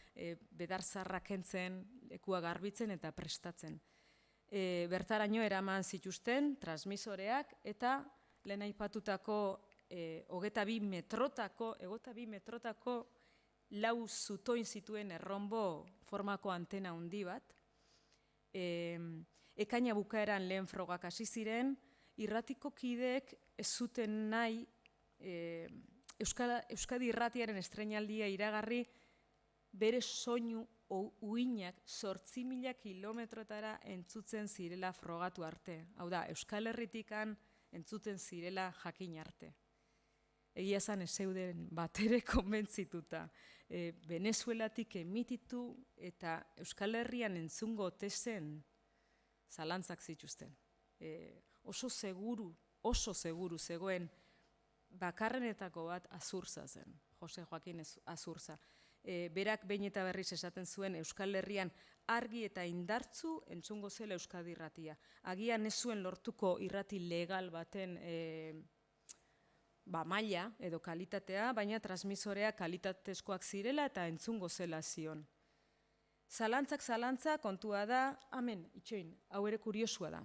bedarzarra kentzen, lekua garbitzen eta prestatzen. Bertaraino eraman zituzten transmisoreak eta lehen aipatutako 22 metrotako lau zutoin zituen erronbo formako antena handi bat. Ekaina bukaeran lehen frogak hasi ziren, irratiko kideek ez zuten nahi Euskadi Irratiaren estreinaldia iragarri bere soinu uinak 8.000 kilometrotara entzutzen zirela frogatu arte. Hau da, Euskal Herritikan entzuten zirela jakin arte. egia zan ez zeuden batere konbentzituta. Venezuelatik emititu eta Euskal Herrian entzungo ote zen zalantzak zituzten. Oso seguru zegoen bakarrenetako bat Azurza zen, Jose Joaquin Azurza. Berak behin eta berriz esaten zuen Euskal Herrian argi eta indartzu entzungo zela Euskadi irratia. Agian ez zuen lortuko irrati legal baten maila edo kalitatea, baina transmisoreak kalitatezkoak zirela eta entzungo zela zion. Zalantza kontua da, itxoin, hau ere kuriosua da.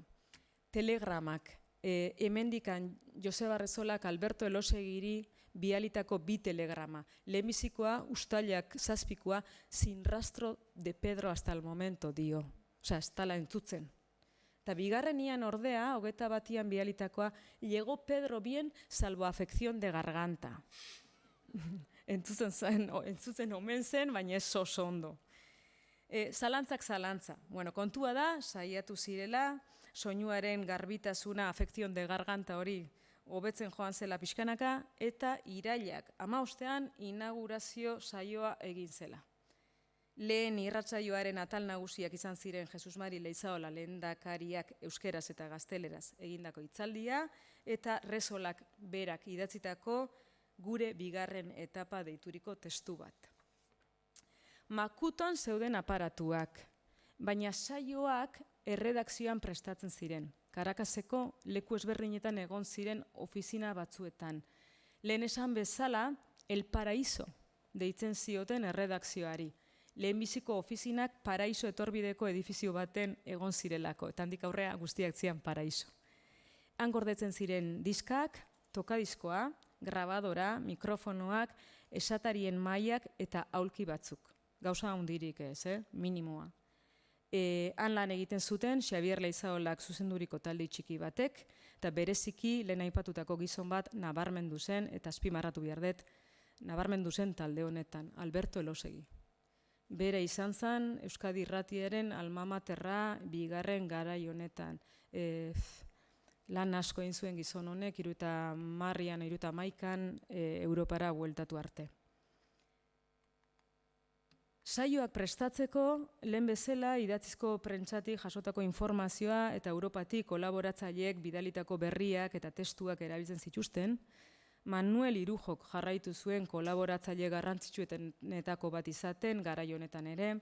Telegramak, hemendikan Joseba Arrezolak Alberto Elosegiri bialitako 2 telegrama. Lehenbizikoa, ustailak 7koa, sin rastro de Pedro hasta el momento dio. Osea, ez dala entzutzen. Eta bigarrenian ordea, 21an bialitakoa, llegó Pedro bien salvo afección de garganta. Entzutzen omen zen, baina ez oso ondo. Zalantza. Bueno, kontua da, saiatu zirela, soinuaren garbitasuna, afekzion de garganta hori hobetzen joan zela pixkanaka, eta irailak 15ean inaugurazio saioa egin zela. Lehen irratsaioaren atal nagusiak izan ziren Jesus Mari Leizaola lehendakariak euskeraz eta gazteleraz egindako hitzaldia, eta Rezolak berak idatzitako gure bigarren etapa deituriko testu bat. Makuton zeuden aparatuak, baina saioak erredakzioan prestatzen ziren. Karakaseko leku ezberdinetan egon ziren ofizina batzuetan. Lehen esan bezala, El Paraíso deitzen zioten erredakzioari. Lehenbiziko ofizinak Paraíso etorbideko edifizio baten egon zirelako, eta handik aurrea guztiak zian Paraíso. Han gordetzen ziren diskak, tokadiskoa, grabadora, mikrofonoak, esatarien mailak eta aulki batzuk. Gauza handirik ez, minimoa. Han lan egiten zuten Xabier Leizaolak zuzenduriko talde txiki batek, eta bereziki lehen aipatutako gizon bat nabarmendu zen, eta azpimarratu behar dut, nabarmendu zen talde honetan, Alberto Elosegi. Bere izan zen Euskadi irratiaren alma materra bigarren garai honetan. Lan asko egin zuen gizon honek, 70an, 71an Europara bueltatu arte. Saioak prestatzeko, lehen bezala idatzizko prentsatik jasotako informazioa eta Europatik kolaboratzaileek bidalitako berriak eta testuak erabiltzen zituzten, Manuel Irujok jarraitu zuen kolaboratzaile garrantzitsuenetako bat izaten garai honetan ere,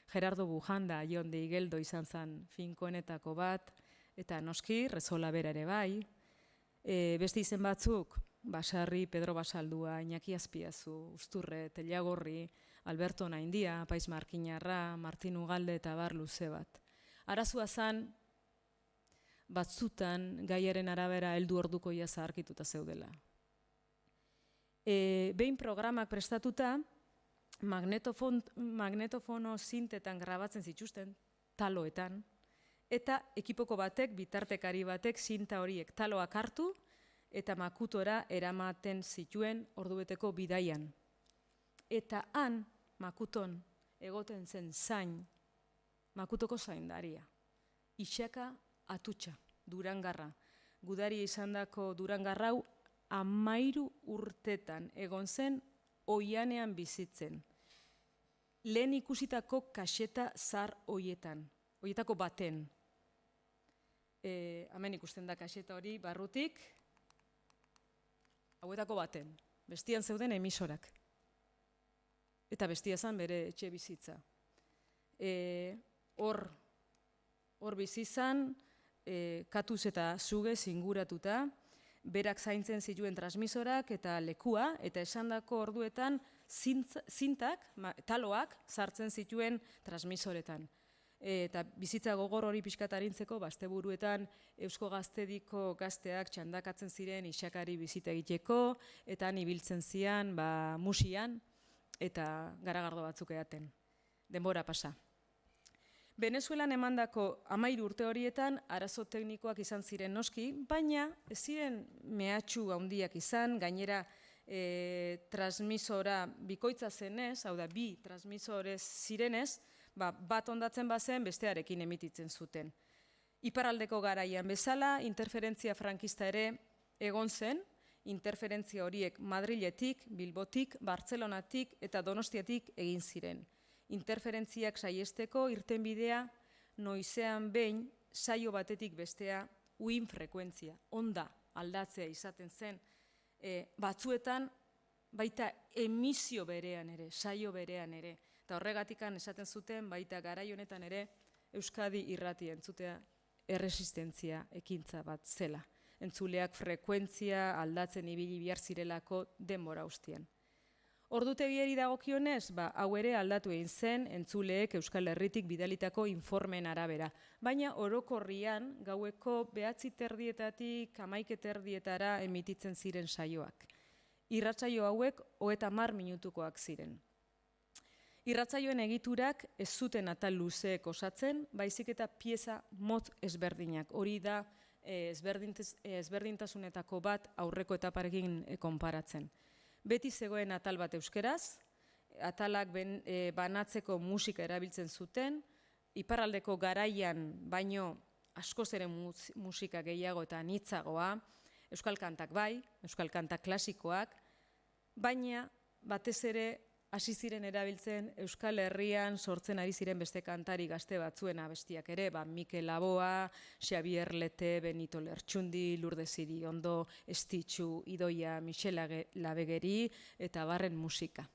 Gerardo Bujanda, Jon de Igeldo izan zen finkoenetako bat, eta noski, Rezola bera ere bai, beste izen batzuk, Basarri, Pedro Basaldua, Iñaki Azpiazu, Usturre, Tellagorri, Alberto Naindia, Paiz Markinarra, Martin Ugalde eta bar luze bat. Arazua zen, batzutan gaiaren arabera heldu orduko ia zaharkituta zeudela. Behin programak prestatuta, magnetofono zintetan grabatzen zituzten, taloetan, eta ekipoko batek, bitartekari batek, zinta horiek taloak hartu, eta Makutora eramaten zituen ordubeteko bidaian. Eta han, Makuton, egoten zen zain, Makutoko zaindaria. Ixaka Atutxa, Durangarra. Gudari izandako Durangarrau 13 urtetan egon zen oianean bizitzen. Lehen ikusitako kaxeta zar hoietan, hoietako baten. Hemen ikusten da kaxeta hori barrutik, hauetako baten. Bestian zeuden emisorak. Eta bestia zen bere etxe bizitza. Hor bizizan, katuz eta zugez inguratuta, berak zaintzen zituen transmisorak eta lekua, eta esandako orduetan zintak, taloak, sartzen zituen transmisoretan. Eta bizitza gogor hori pixkat arintzeko, asteburuetan Eusko Gaztediko gazteak txandakatzen ziren isakari bizita egiteko, eta han ibiltzen zian musian, eta garagardo batzuk edaten. Denbora pasa. Venezuelan emandako 13 urte horietan arazo teknikoak izan ziren noski, baina ez ziren mehatxu handiak izan, gainera transmisora bikoitza zenez, hau da, 2 transmisorez zirenez, bat ondatzen bazen bestearekin emititzen zuten. Iparraldeko garaian bezala, interferentzia frankista ere egon zen, Interferentzia horiek Madriletik, Bilbotik, Bartzelonatik eta Donostiatik egin ziren. Interferentziak saiesteko irtenbidea noizean behin saio batetik bestea uhin frekuentzia, onda aldatzea izaten zen, batzuetan baita emisio berean ere, saio berean ere. Eta horregatikan esaten zuten baita garai honetan ere Euskadi Irratia entzutea erresistentzia ekintza bat zela. Entzuleak frekuentzia aldatzen ibili behar zirelako denbora guztian. Ordutegiari dagokionez, hau ere aldatu egin zen entzuleek Euskal Herritik bidalitako informen arabera. Baina orokorrian gaueko 9:30 11:30 emititzen ziren saioak. Irratsaio hauek 30 minutukoak ziren. Irratsaioen egiturak ez zuten atal luzeek osatzen, baizik eta pieza motz ezberdinak. Hori da ezberdintasunetako bat aurreko etaparekin konparatzen. Beti zegoen atal bat euskeraz, atalak banatzeko musika erabiltzen zuten, iparraldeko garaian baino askoz ere musika gehiago eta anitzagoa, euskal kantak bai, euskal kantak klasikoak, baina batez ere hasi ziren erabiltzen Euskal Herrian sortzen ari ziren beste kantari gazte batzuen abestiak ere, Mikel Laboa, Xabier Lete, Benito Lertxundi, Lourdes Iriondo, Estitxu, Idoia, Michel Labegeri eta barren musika.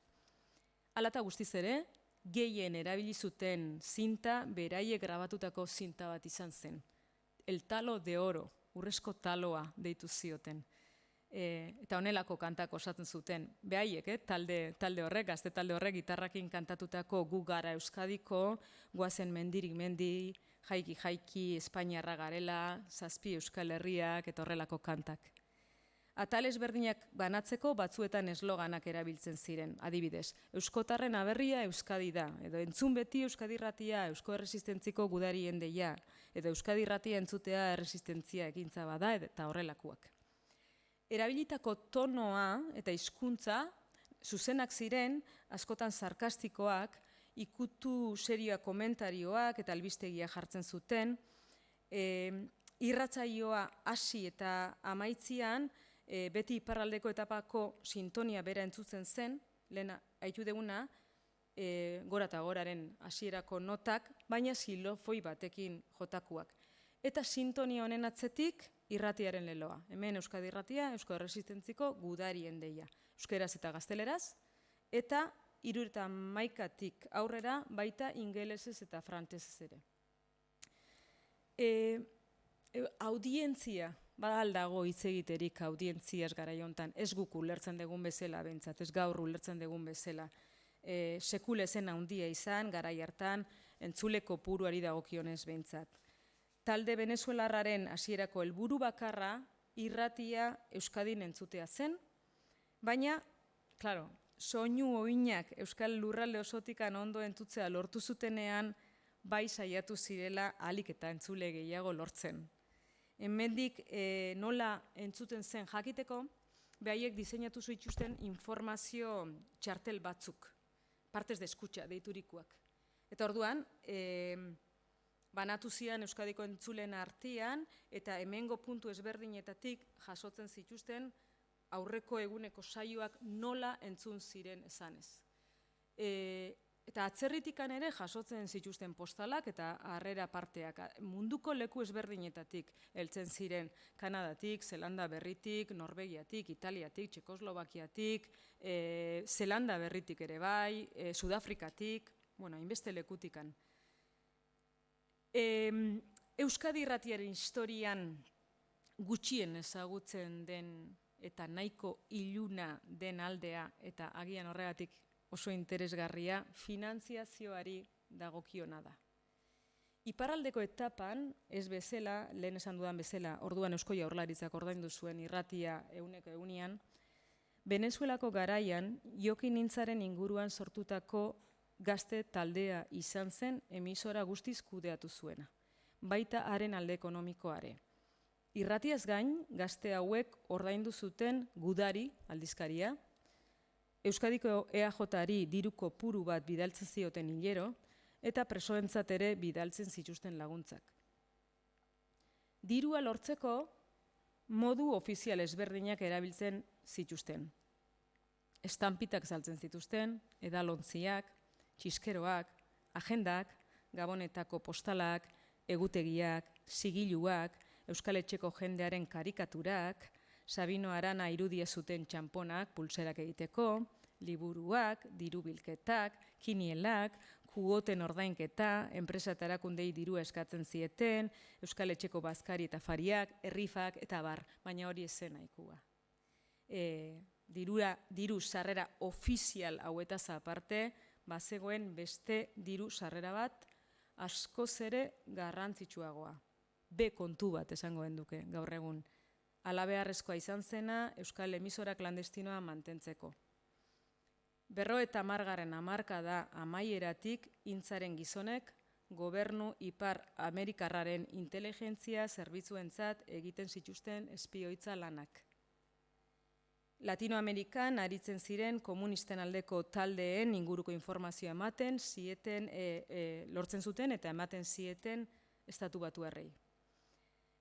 Hala eta guztiz ere, gehien erabili zuten zinta beraiek grabatutako zinta bat izan zen. El talo de oro, urrezko taloa deitu zioten. Eta honelako kantak osatzen zuten. Behaiek, talde horrek, gazte talde horrek, gitarrakin kantatutako Gu gara Euskadiko, Goazen mendirik mendi, Jaiki jaiki, Espainiarra garela, Zazpi Euskal Herriak, eta horrelako kantak. Atal ezberdinak banatzeko batzuetan esloganak erabiltzen ziren, adibidez. Euskotarren aberria Euskadi da, edo entzun beti Euskadi Irratia, Eusko Erresistentziko gudarien deia, edo Euskadi Irratia entzutea erresistentzia ekintza bada, eta horrelakoak. Erabilitako tonoa eta hizkuntza zuzenak ziren, askotan sarkastikoak, ikutu serioa komentarioak eta albistegia jartzen zuten, irratsaioa hasi eta amaitzian, beti iparraldeko etapako sintonia bera entzutzen zen, lehen aitu deguna, gora eta goraren hasierako notak, baina xilofoi batekin jotakuak. Eta sintonia honen atzetik, irratiaren leloa. Hemen Euskadi Irratia, Eusko Erresistentziko gudarien deia. Euskeraz eta gazteleraz, eta 71tik aurrera baita ingelesez eta frantsesez ere. Audientzia, badaldago hitz egiterik audientziaz garai hontan, ez guk ulertzen dugun bezala behintzat, ez gaur ulertzen dugun bezala. Sekule zen handia izan, garai hartan, entzule kopuruari dagokionez behintzat. Talde venezuelarraren hasierako helburu bakarra irratia Euskadin entzutea zen, baina, klaro, soinu oinak Euskal Lurralde osotikan ondo entzutzea lortu zutenean, bai saiatu zirela ahalik eta entzule gehiago lortzen. Hemendik nola entzuten zen jakiteko, behaiek diseinatu zituzten informazio txartel batzuk, partes de escucha deiturikoak. Eta orduan, banatu zian Euskadiko entzulen artean eta hemengo puntu ezberdinetatik jasotzen zituzten aurreko eguneko saioak nola entzun ziren esanez. Eta atzerritikan ere jasotzen zituzten postalak eta harrera parteak. Munduko leku ezberdinetatik heltzen ziren Kanadatik, Zelanda Berritik, Norvegiatik, Italiatik, Txekoslovakiatik, Zelanda Berritik ere bai, Sudafrikatik, hainbeste lekutikan. Euskadi Irratiaren historian gutxien ezagutzen den eta nahiko iluna den aldea eta agian horregatik oso interesgarria finantziazioari dagokiona da. Iparraldeko etapan, ez bezala, lehen esan dudan bezala, orduan Eusko Jaurlaritzak ordaindu zuen irratia ehuneko ehunean, Venezuelako garaian Jokinintzaren inguruan sortutako gazte taldea izan zen emisora guztiz kudeatu zuena, baita haren alde ekonomikoare. Irratiaz gain, gazte hauek ordaindu zuten Gudari aldizkaria, Euskadiko EAJ-ari diru kopuru bat bidaltzen zioten hilero, eta presoentzat ere bidaltzen zituzten laguntzak. Dirua lortzeko, modu ofizial ezberdinak erabiltzen zituzten. Estampitak saltzen zituzten, edalontziak, txiskeroak, agendak, gabonetako postalak, egutegiak, zigiluak, Euskal Etxeko jendearen karikaturak, Sabino Arana irudia zuten txamponak pulserak egiteko, liburuak, dirubilketak, kinielak, kuoten ordainketa, enpresa eta erakundei dirua eskatzen zieten, Euskal Etxeko bazkari eta fariak, errifak eta bar, baina hori ez zen nahikoa. Diru sarrera ofizial hauetaz aparte, bazegoen beste diru sarrera bat askoz ere garrantzitsuagoa. B kontu bat esango genduke gaur egun. Halabeharrezkoa izan zena Euskal emisora klandestinoa mantentzeko. 50. hamarkada amaieratik intzaren gizonek gobernu ipar amerikarraren inteligentzia zerbitzuentzat egiten zituzten espioitza lanak. Latinoamerikan aritzen ziren komunisten aldeko taldeen inguruko informazioa ematen zieten, lortzen zuten eta ematen zieten estatu batuarrei.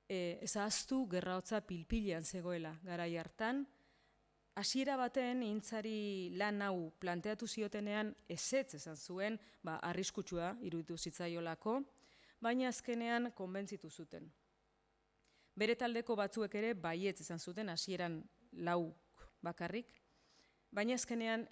Ez ahaztu gerra-hotza pil-pilean zegoela garai hartan, hasiera baten intzari lan hau planteatu ziotenean ezetz esan zuen, arriskutsua iruditu zitzaiolako, baina azkenean konbentzitu zuten. Bere taldeko batzuek ere baietz esan zuten hasieran lau bakarrik, baina azkenean,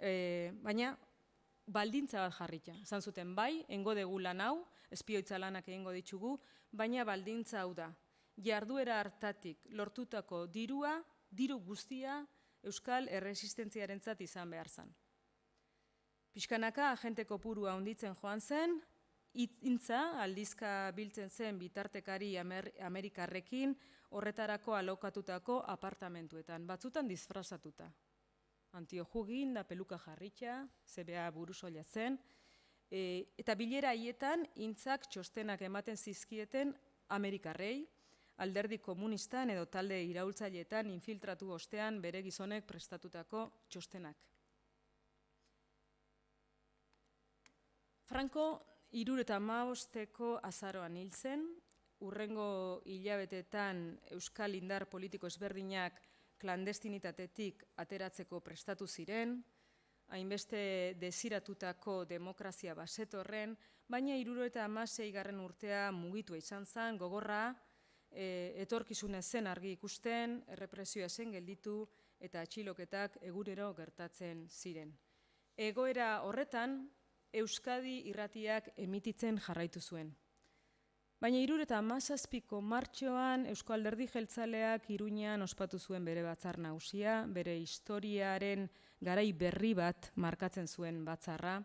baldintza bat jarrita. Esan zuten bai, engo dugu lan hau, espioitza lanak egingo ditugu, baina baldintza hau da. Jarduera hartatik lortutako diru guztia Euskal erresistentziarentzat izan behar zen. Pixkanaka agente kopurua handitzen joan zen, intza aldizka biltzen zen bitartekari amerikarrekin horretarako alokatutako apartamentuetan, batzutan disfrazatuta. Antiojugin da peluka jarritxa, zebea burusoila zen, eta bilera haietan intzak txostenak ematen zizkieten amerikarrei, alderdi komunistan edo talde iraultzaileetan infiltratu ostean bere gizonek prestatutako txostenak. Franco 75. azaroan hil zen, hurrengo hilabetetan Euskal indar politiko ezberdinak klandestinitatetik ateratzeko prestatu ziren, hainbeste desiratutako demokrazia basetorren, baina 76. urtea mugitua izan zen, gogorra, etorkizuna zen argi ikusten, errepresioa zen gelditu eta atxiloketak egunero gertatzen ziren. Egoera horretan, Euskadi irratiak emititzen jarraitu zuen. Baina 77. martxoan Eusko Alderdi Jeltzaleak Iruñan ospatu zuen bere batzar nagusia, bere historiaren garai berri bat markatzen zuen batzarra.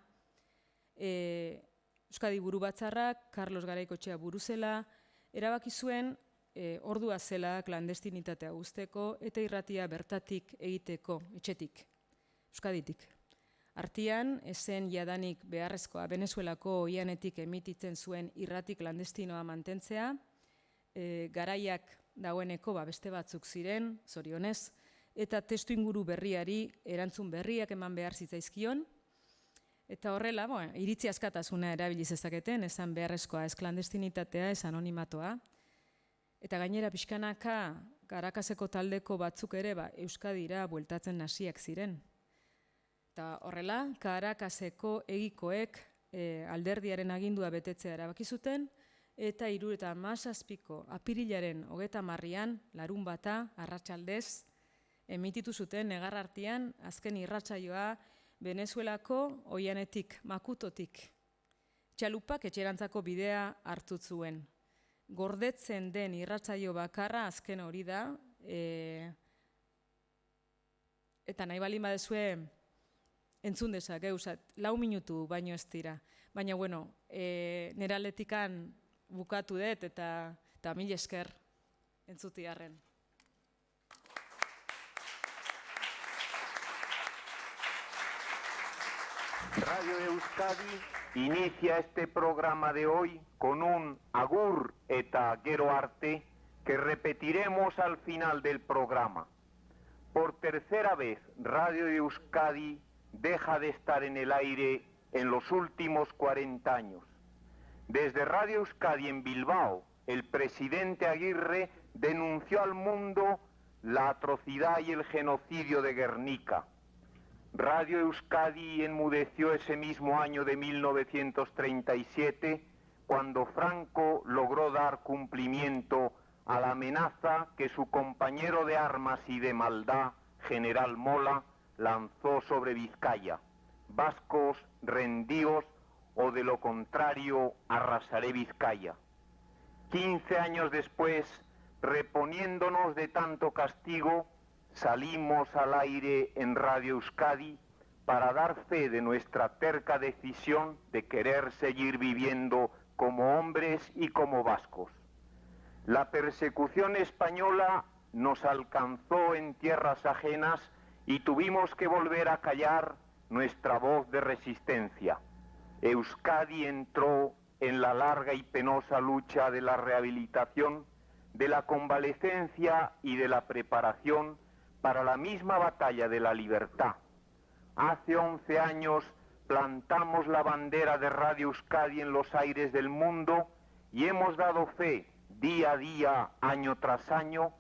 Euskadi buru batzarrak, Carlos Garaikoetxea buru zela, erabaki zuen ordua zela klandestinitatea uzteko eta irratia bertatik egiteko, etxetik, Euskaditik. Artian, ezen jadanik beharrezkoa Venezuelako oianetik emititzen zuen irrati klandestinoa mantentzea, garaiak dagoeneko beste batzuk ziren, zorionez, eta testu inguru berriari erantzun berriak eman behar zitzaizkion, eta horrela, iritzi askatasuna erabili zezaketen, esan beharrezkoa ez klandestinitatea, ez anonimatoa, eta gainera pixkanaka Karakaseko taldeko batzuk ere Euskadira bueltatzen hasiak ziren. Eta horrela, Karakaseko egikoek alderdiaren agindua betetzea erabaki zuten, eta 77. apirilaren 30. larunbata, arratsaldez, emititu zuten negarrartian azken irratsaioa Venezuelako oianetik, Makutotik. Txalupak etxerantzako bidea hartu zuen. Gordetzen den irratsaio bakarra azken hori da, eta nahi baldin badezue entzun dezakegu, 4 minutu baino ez dira. Baina, nire aldetikan bukatu dut eta mil esker entzutiarren. Radio Euskadi inicia este programa de hoy con un agur eta gero arte que repetiremos al final del programa. Por tercera vez, Radio Euskadi deja de estar en el aire en los últimos 40 años. Desde Radio Euskadi en Bilbao, el presidente Aguirre denunció al mundo la atrocidad y el genocidio de Guernica. Radio Euskadi enmudeció ese mismo año de 1937 cuando Franco logró dar cumplimiento a la amenaza que su compañero de armas y de maldad, General Mola, lanzó sobre Vizcaya. Vascos, rendíos o de lo contrario arrasaré Vizcaya. 15 años después, reponiéndonos de tanto castigo, salimos al aire en Radio Euskadi para dar fe de nuestra terca decisión de querer seguir viviendo como hombres y como vascos. La persecución española nos alcanzó en tierras ajenas y tuvimos que volver a callar nuestra voz de resistencia. Euskadi entró en la larga y penosa lucha de la rehabilitación, de la convalecencia y de la preparación para la misma batalla de la libertad. Hace 11 años plantamos la bandera de Radio Euskadi en los aires del mundo y hemos dado fe día a día, año tras año,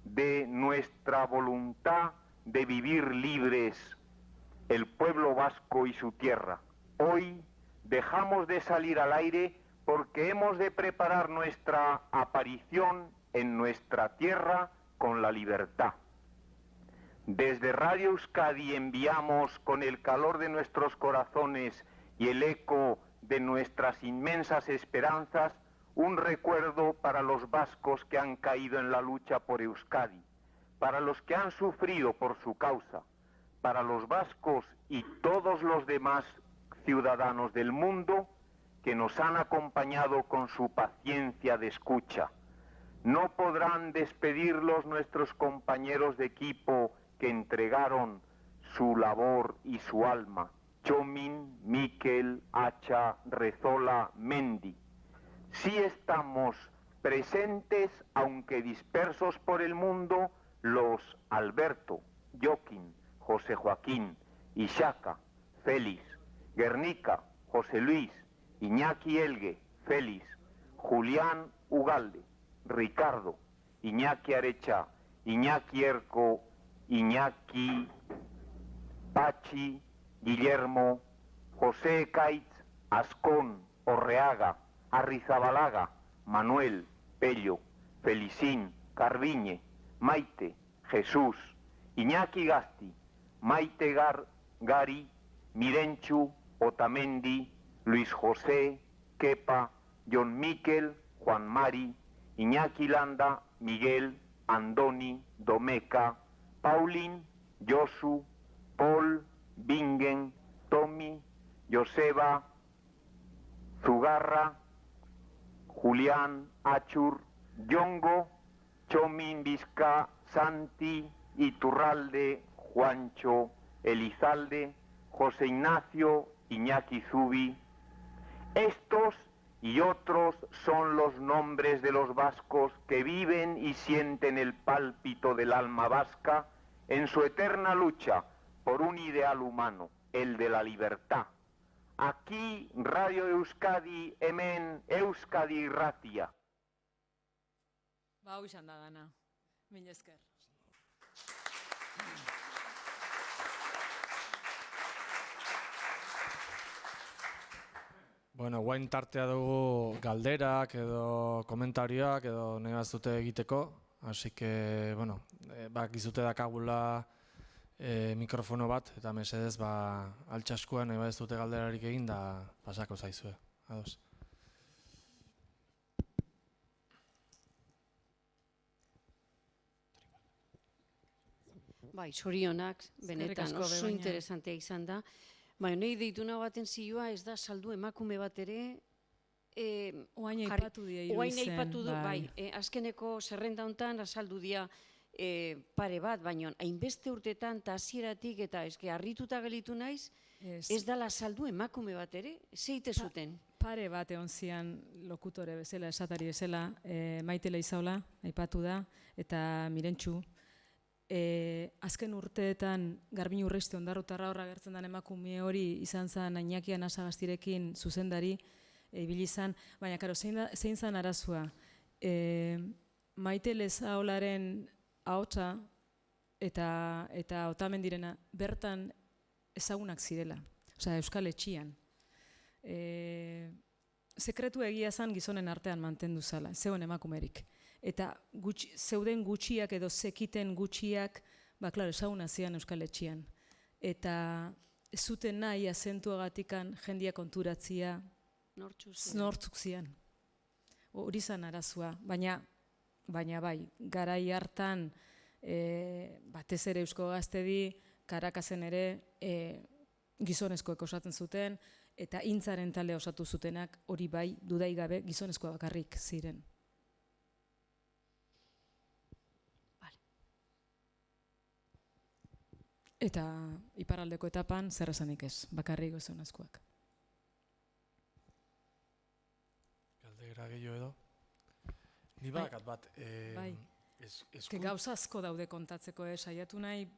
de nuestra voluntad de vivir libres el pueblo vasco y su tierra. Hoy dejamos de salir al aire porque hemos de preparar nuestra aparición en nuestra tierra con la libertad. Desde Radio Euskadi enviamos con el calor de nuestros corazones y el eco de nuestras inmensas esperanzas un recuerdo para los vascos que han caído en la lucha por Euskadi, para los que han sufrido por su causa, para los vascos y todos los demás ciudadanos del mundo que nos han acompañado con su paciencia de escucha. No podrán despedirlos nuestros compañeros de equipo que entregaron su labor y su alma, Txomin, Mikel, Acha, Rezola, Mendi. Sí estamos presentes, aunque dispersos por el mundo, los Alberto, Joaquín, José Joaquín, Ishaka, Félix, Guernica, José Luis, Iñaki Elgue, Félix, Julián Ugalde, Ricardo, Iñaki Arecha, Iñaki Erco, Iñaki, Pachi, Guillermo, José Caitz, Ascón, Orreaga, Arrizabalaga, Manuel, Pello, Felicín, Carviñe, Maite, Jesús, Iñaki Gasti, Maite Gari, Mirenchu, Otamendi, Luis José, Kepa, John Miquel, Juan Mari, Iñaki Landa, Miguel, Andoni, Domeca, Paulín, Josu, Paul, Bingen, Tommy, Joseba, Zugarra, Julián, Achur, Yongo, Txomin, Vizca, Santi, Iturralde, Juancho, Elizalde, José Ignacio, Iñaki Zubi. Estos y otros son los nombres de los vascos que viven y sienten el pálpito del alma vasca en su eterna lucha por un ideal humano, el de la libertad. Aquí Radio Euskadi, hemen Euskadi Irratia. Hau izan da dana. Mila esker. Bueno, guain tartea dugu galderak edo komentarioak edo nahi bazute egiteko. Así que, bueno, bakizute dakagula mikrofono bat, eta mesedez, altxaskuan nahi bazute galderarik egin da pasako zaizue. Ados. Bai, sorionak, benetan oso interesantea izan da. Bai, nahi deituna baten zioa ez da saldu emakume bat ere. Oain aipatu dia irudizen. Oain aipatu du, bai. Azkeneko zerrenda hontan azaldu dia pare bat, baina hainbeste urtetan eta hasieratik eta harrituta gelitu naiz, ez dala saldu emakume bat ere, zeite zuten. Pare bat egon zian lokutore bezala, esatari bezala, Maite Leizaola, aipatu da, eta Mirentxu. Azken urteetan Garbin Urreizti Ondarrutarra horra gertzen den emakume hori izan zen Iñaki Anasagastirekin zuzendari ibili izan, baina karo, zein zen arazua? Maite Leizaolaren ahotsa eta Otamendirena bertan ezagunak zirela, osea Euskal Etxian. Sekretu egia zan gizonen artean mantendu zala, zeuen emakumerik. Eta zeuden gutxiak edo zekiten gutxiak, klaro, ezaguna zian Euskal Etxian. Eta ez zuten nahi azentuagatikan jendia konturatzia nortzuk zian. Hori zan arazua, baina bai, garai hartan batez ere Eusko Gaztedi, Karakasen ere gizonezkoek osatzen zuten, eta intzaren talde osatu zutenak hori bai dudai gabe gizonezkoa bakarrik ziren. Eta iparraldeko etapan zer esanik ez, bakarrik gizonezkoak. Galdera gehiago edo? Ni badakat bat. Bai. Gauza asko daude kontatzeko, saiatu nahi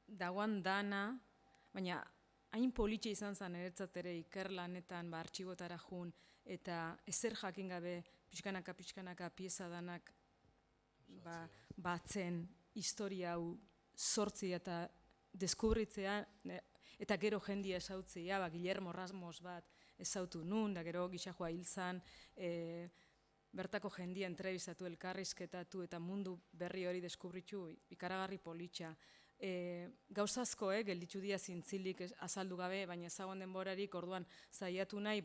dagoan dana, baina hain politxe izan zen eretzat ere ikerlanetan artxibotara jun, eta ezer jakin gabe pixkanaka pieza danak batzen historia hau sortzi eta deskubritzea, eta gero jendia esautzea, Guillermo Ramos bat ezautu nun, da gero gixajoa hil zan, bertako jendia entrebizatu, elkarrizketatu eta mundu berri hori deskubritzu ikaragarri politxa. Gauzazko, gelditzu dia zintzilik azaldu gabe, baina ezaguan denborarik orduan zaiatu nahi,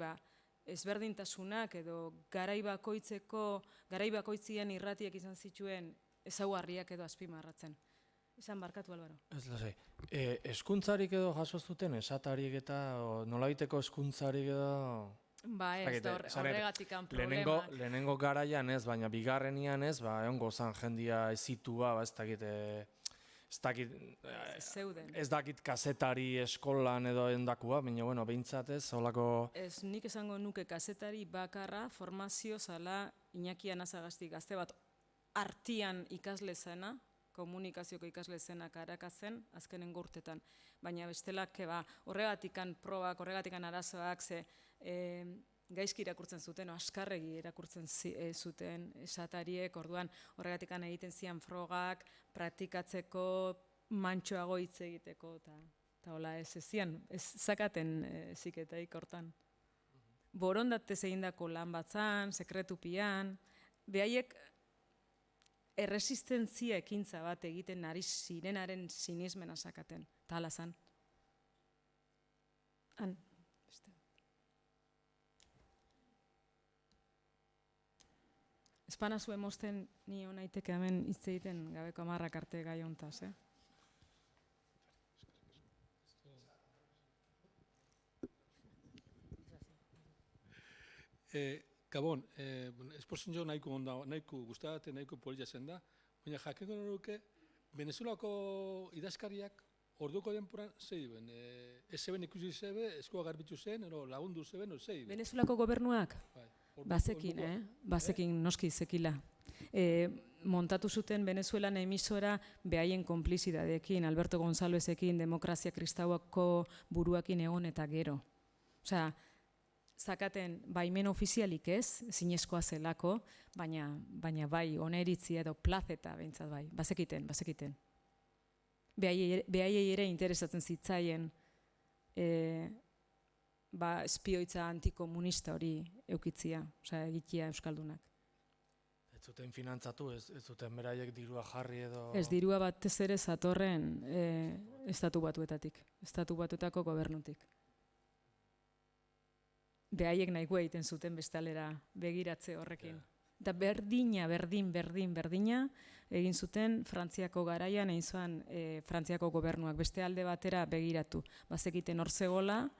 ezberdintasunak edo garai bakoitzien irratiak izan zituen ezaugarriak edo azpimarratzen. Izan barkatu, Albaro. Ez lasai. Eskuntzarik edo jaso zuten, esatarik eta nolabiteko eskuntzarik edo... Ez da horregatikan problemak. Lehenengo garaian ez, baina bigarrenian ez, egon gozan jendia ezitua, ez dakit kazetari eskolan edo endakua, baina behintzat ez, holako... Ez, nik esango nuke kazetari bakarra formazio zala Iñaki Anazagasti gazte bat artian ikasle zena, komunikazioko ikasle zena Karakasen, azkenen urtetan. Baina bestelak, horregatikan probak, horregatikan arazoak, gaizki irakurtzen zuten, askarregi irakurtzen zuten esatariek, orduan horregatikan egiten zian frogak, praktikatzeko, mantxoago hitz egiteko, eta hola ez zian, ez zakaten ziketaik hortan. Borondatez egindako lan batzan, sekretupian, behaiek erresistentzia ekintza bat egiten ari zirenaren sinismena zakaten, eta hala zan. Espanazu emosten ni honaiteke hemen hitz egiten gabeko 10 arte gai hontaz, Gabon, esposizio nahiko guztatzen, nahiko polita zen da, baina jakeko nuke, Venezuelako idazkariak orduko denporan zei duen, ez zeben ikusi zebe, eskua garbitu zen, lagundu zeben, zei duen. Venezuelako gobernuak? Bazekin noski zekila. Montatu zuten Venezuelan emisora behaien konplizidadekin, Alberto Gonzálvezekin, Demokrazia Kristauako buruakin egon eta gero. Osea, zakaten baimen ofizialik ez, zinezkoa zelako, baina bai, oneritzia edo plazeta behintzat bai, bazekiten. Behaiei ere interesatzen zitzaien espioitza antikomunista hori eukitzia, egitea euskaldunak. Ez zuten finantzatu, ez zuten beraiek dirua jarri edo... Ez, dirua batez ere zatorren estatu batuetako gobernutik. Behaiek nahikoa egiten zuten bestalera begiratze horrekin. Eta berdina egin zuten Frantziako garaian, egin zuen Frantziako gobernuak beste alde batera begiratu. Bazekiten hor zegoela,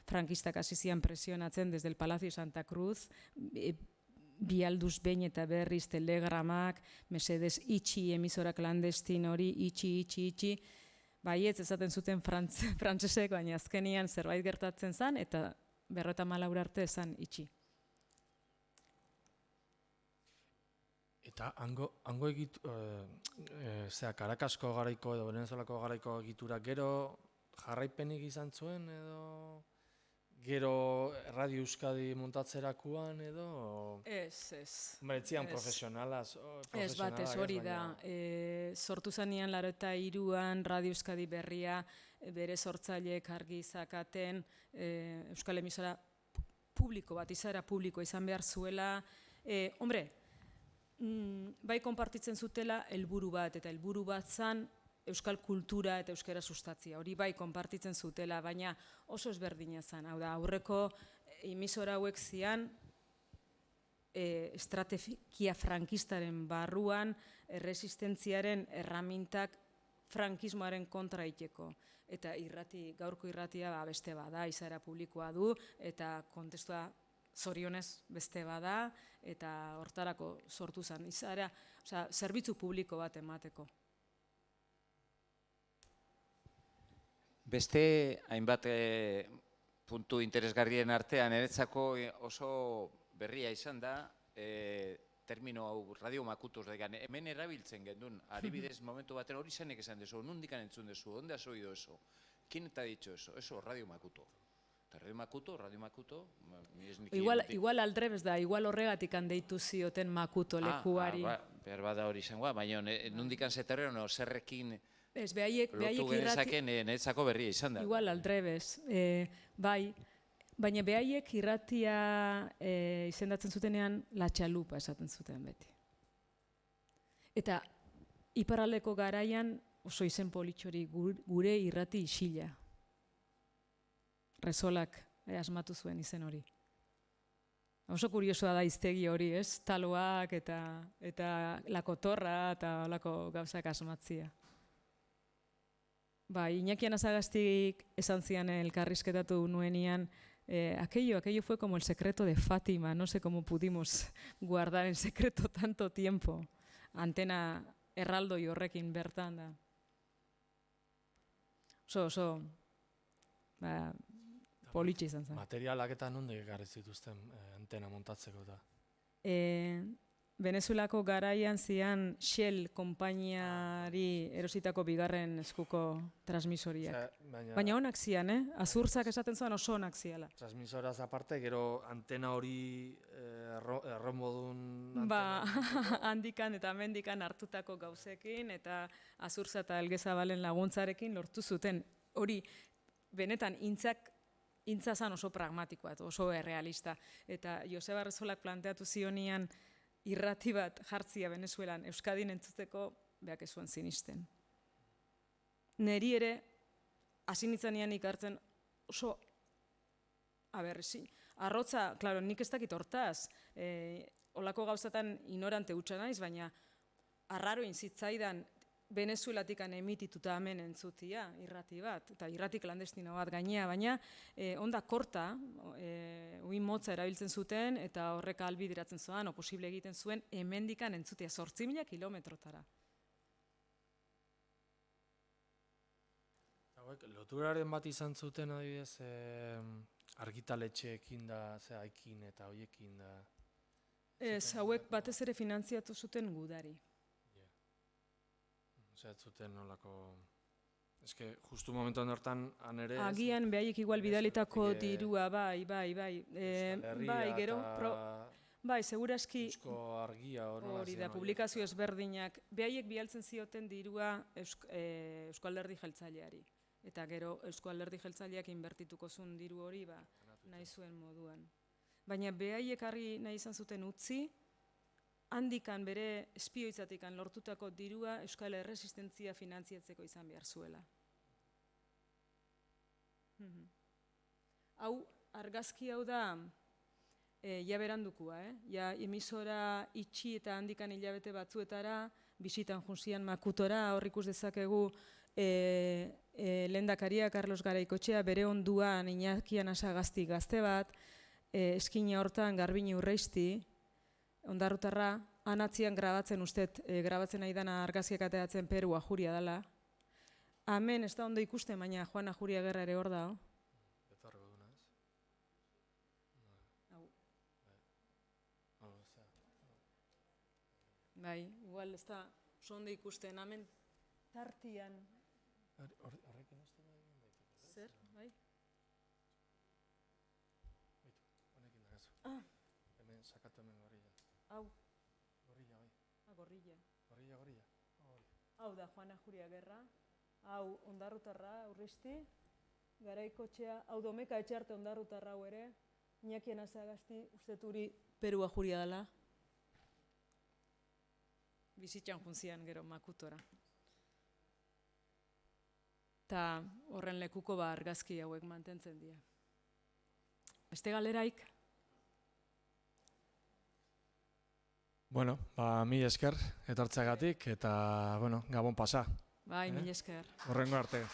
frankistak hasi zian presionatzen desde el Palacio Santa Cruz, bi alduz behin eta berriz telegramak, mesedez itxi emisora klandestin hori, itxi. Baietz esaten zuten frantsesek, baina azkenian zerbait gertatzen zen, eta 54 arte esan itxi. Eta hango egitu, Karakasko garaiko edo Venezuelako garaiko egitura gero jarraipenik izan zuen edo Gero Radio Euskadi montatzerakoan edo... Ez. Hombre, etzian Ez. profesionalaz. Ez batez hori da. Sortu zanean 83an Radio Euskadi berria bere sortzaileek argi zakaten euskal emisora publiko bat, izaera publiko izan behar zuela. Hombre, bai konpartitzen zutela helburu bat, eta helburu bat zan euskal kultura eta euskara sustatzia. Hori bai konpartitzen zutela, baina oso ezberdina zen. Hau da, aurreko emisora hauek zian estrategia frankistaren barruan erresistentziaren erramintak frankismoaren kontra iteko. Eta gaurko irratia beste bada, izaera publikoa du, eta kontestua zorionez beste bada, eta hortarako sortu zen. Izaera, zerbitzu publiko bat emateko. Beste hainbat puntu interesgarrien artean, niretzako oso berria izan da, termino hau radio makutos daigan, hemen erabiltzen gendun, adibidez momentu baten hori zenek esan dezu, nondikan entzun dezu, onde has oído eso? ¿Quién te ha dicho eso? Eso, Radio Makuto. Eta Radio Makuto, Igual aldrebes da, igual horregatik handeitu zioten Makuto lekuari. Behar bada hori izangoa, baina nondikan zeterren, zerrekin... Ez, behaiek genezaken netzako berria izan da. Igual aldrebes, bai, baina behaiek irratia izendatzen zutenean la txalupa esaten zuten beti. Eta iparraldeko garaian oso izen politxori gure irrati isila. Resolak asmatu zuen izen hori. Oso kuriosoa da hiztegi hori, ez? Taloak eta lakotorra eta olako gauzak asmatzia. Iñaki Anasagaztik esan zian elkarrizketatu nuenian, aquello fue como el secreto de Fátima, no sé cómo pudimos guardar en secreto tanto tiempo. Antena erraldoi horrekin bertan da. Oso, politxe izan zen. Materialak eta nondik ekarri zituzten antena montatzeko da? Venezuelako garaian zian Shell konpainiari erositako bigarren eskuko transmisoriak. Baina onak zian, Azurtzak esaten zuen oso onak ziala. Transmisoraz aparte, gero antena hori erromodun antena? Handikan eta mendikan hartutako gauzekin eta Azurtza eta Elgezabalen laguntzarekin lortu zuten. Hori, benetan, intza zan oso pragmatikoa, oso errealista. Eta Joseba Resolak planteatu zionian irrati bat jartzia Venezuelan Euskadin entzuteko beak ez zuen sinisten. Neri ere, hasi nitzanean ikartzen oso, arrotza, klaro, nik ez dakit hortaz, olako gauzatan ignorante hutsa naiz, baina arraro inzitzaidan Venezuelatikan emitituta hemen entzutia irrati bat, eta irrati klandestino bat gainea, baina onda korta, uin motza erabiltzen zuten, eta horrek ahalbideratzen zuen, posible egiten zuen, hemendikan entzutia 8.000 kilometrotara. Loturaren bat izan zuten adibidez argitaletxeekin da, haikin eta hoiekin da? Ez, hauek batez ere finantziatu zuten gudari. Ez zuten nolako... Ez que, justu momentuan hortan, anere... Agian behaiek igual bidalitako dirua, bai. Gero, bai, seguraski... Eusko argia hori da, publikazio ezberdinak. Behaiek bialtzen zioten dirua Eusko Alderdi Jeltzaileari. Eta gero, Eusko Alderdi Jeltzaileak inbertituko zuen diru hori, nahi zuen moduan. Baina behaiek argi nahi izan zuten utzi, handikan bere espioitzatikan lortutako dirua Euskal Erresistentzia finantziatzeko izan behar zuela. Hau, argazki hau da, ja berandukoa, ja emisora itxi eta handikan hilabete batzuetara, bisitan junzian Makutora, hor ikus dezakegu lehendakaria Carlos Garaikoetxea bere onduan Iñaki Anasagazti gazte bat, eskina hortan Garbine Urreisti, ondarrutarra, anatzian grabatzen grabatzen nahi dana argazkiak ateratzen Peru Ajuria dela. Hemen ez da ondo ikusten, baina Juan Ajuria Gerra ere hor da. Betorreko duna ez? Bai, igual ez da ondo ikusten, hemen tartian. Horrekin ez da? Zer, bai? sakatu hemen gorilla. Hau, Gorilla, bai. gorrilla. Gorilla. Hau da Juana Juria Gerra, hau Ondarrutarra, Urristi, Garaikotxea, hau Domeka Etxarte Ondarrutarra hau ere, Iñaki Anazagasti, uste turi Perua Juria dela. Bizitzan juntzian gero Makutora. Ta horren lekuko argazki hauek mantentzen dira. Beste galeraik? Bueno, mil esker etortzeagatik eta, bueno, gabon pasa. Bai, mil esker. Horrengo arte.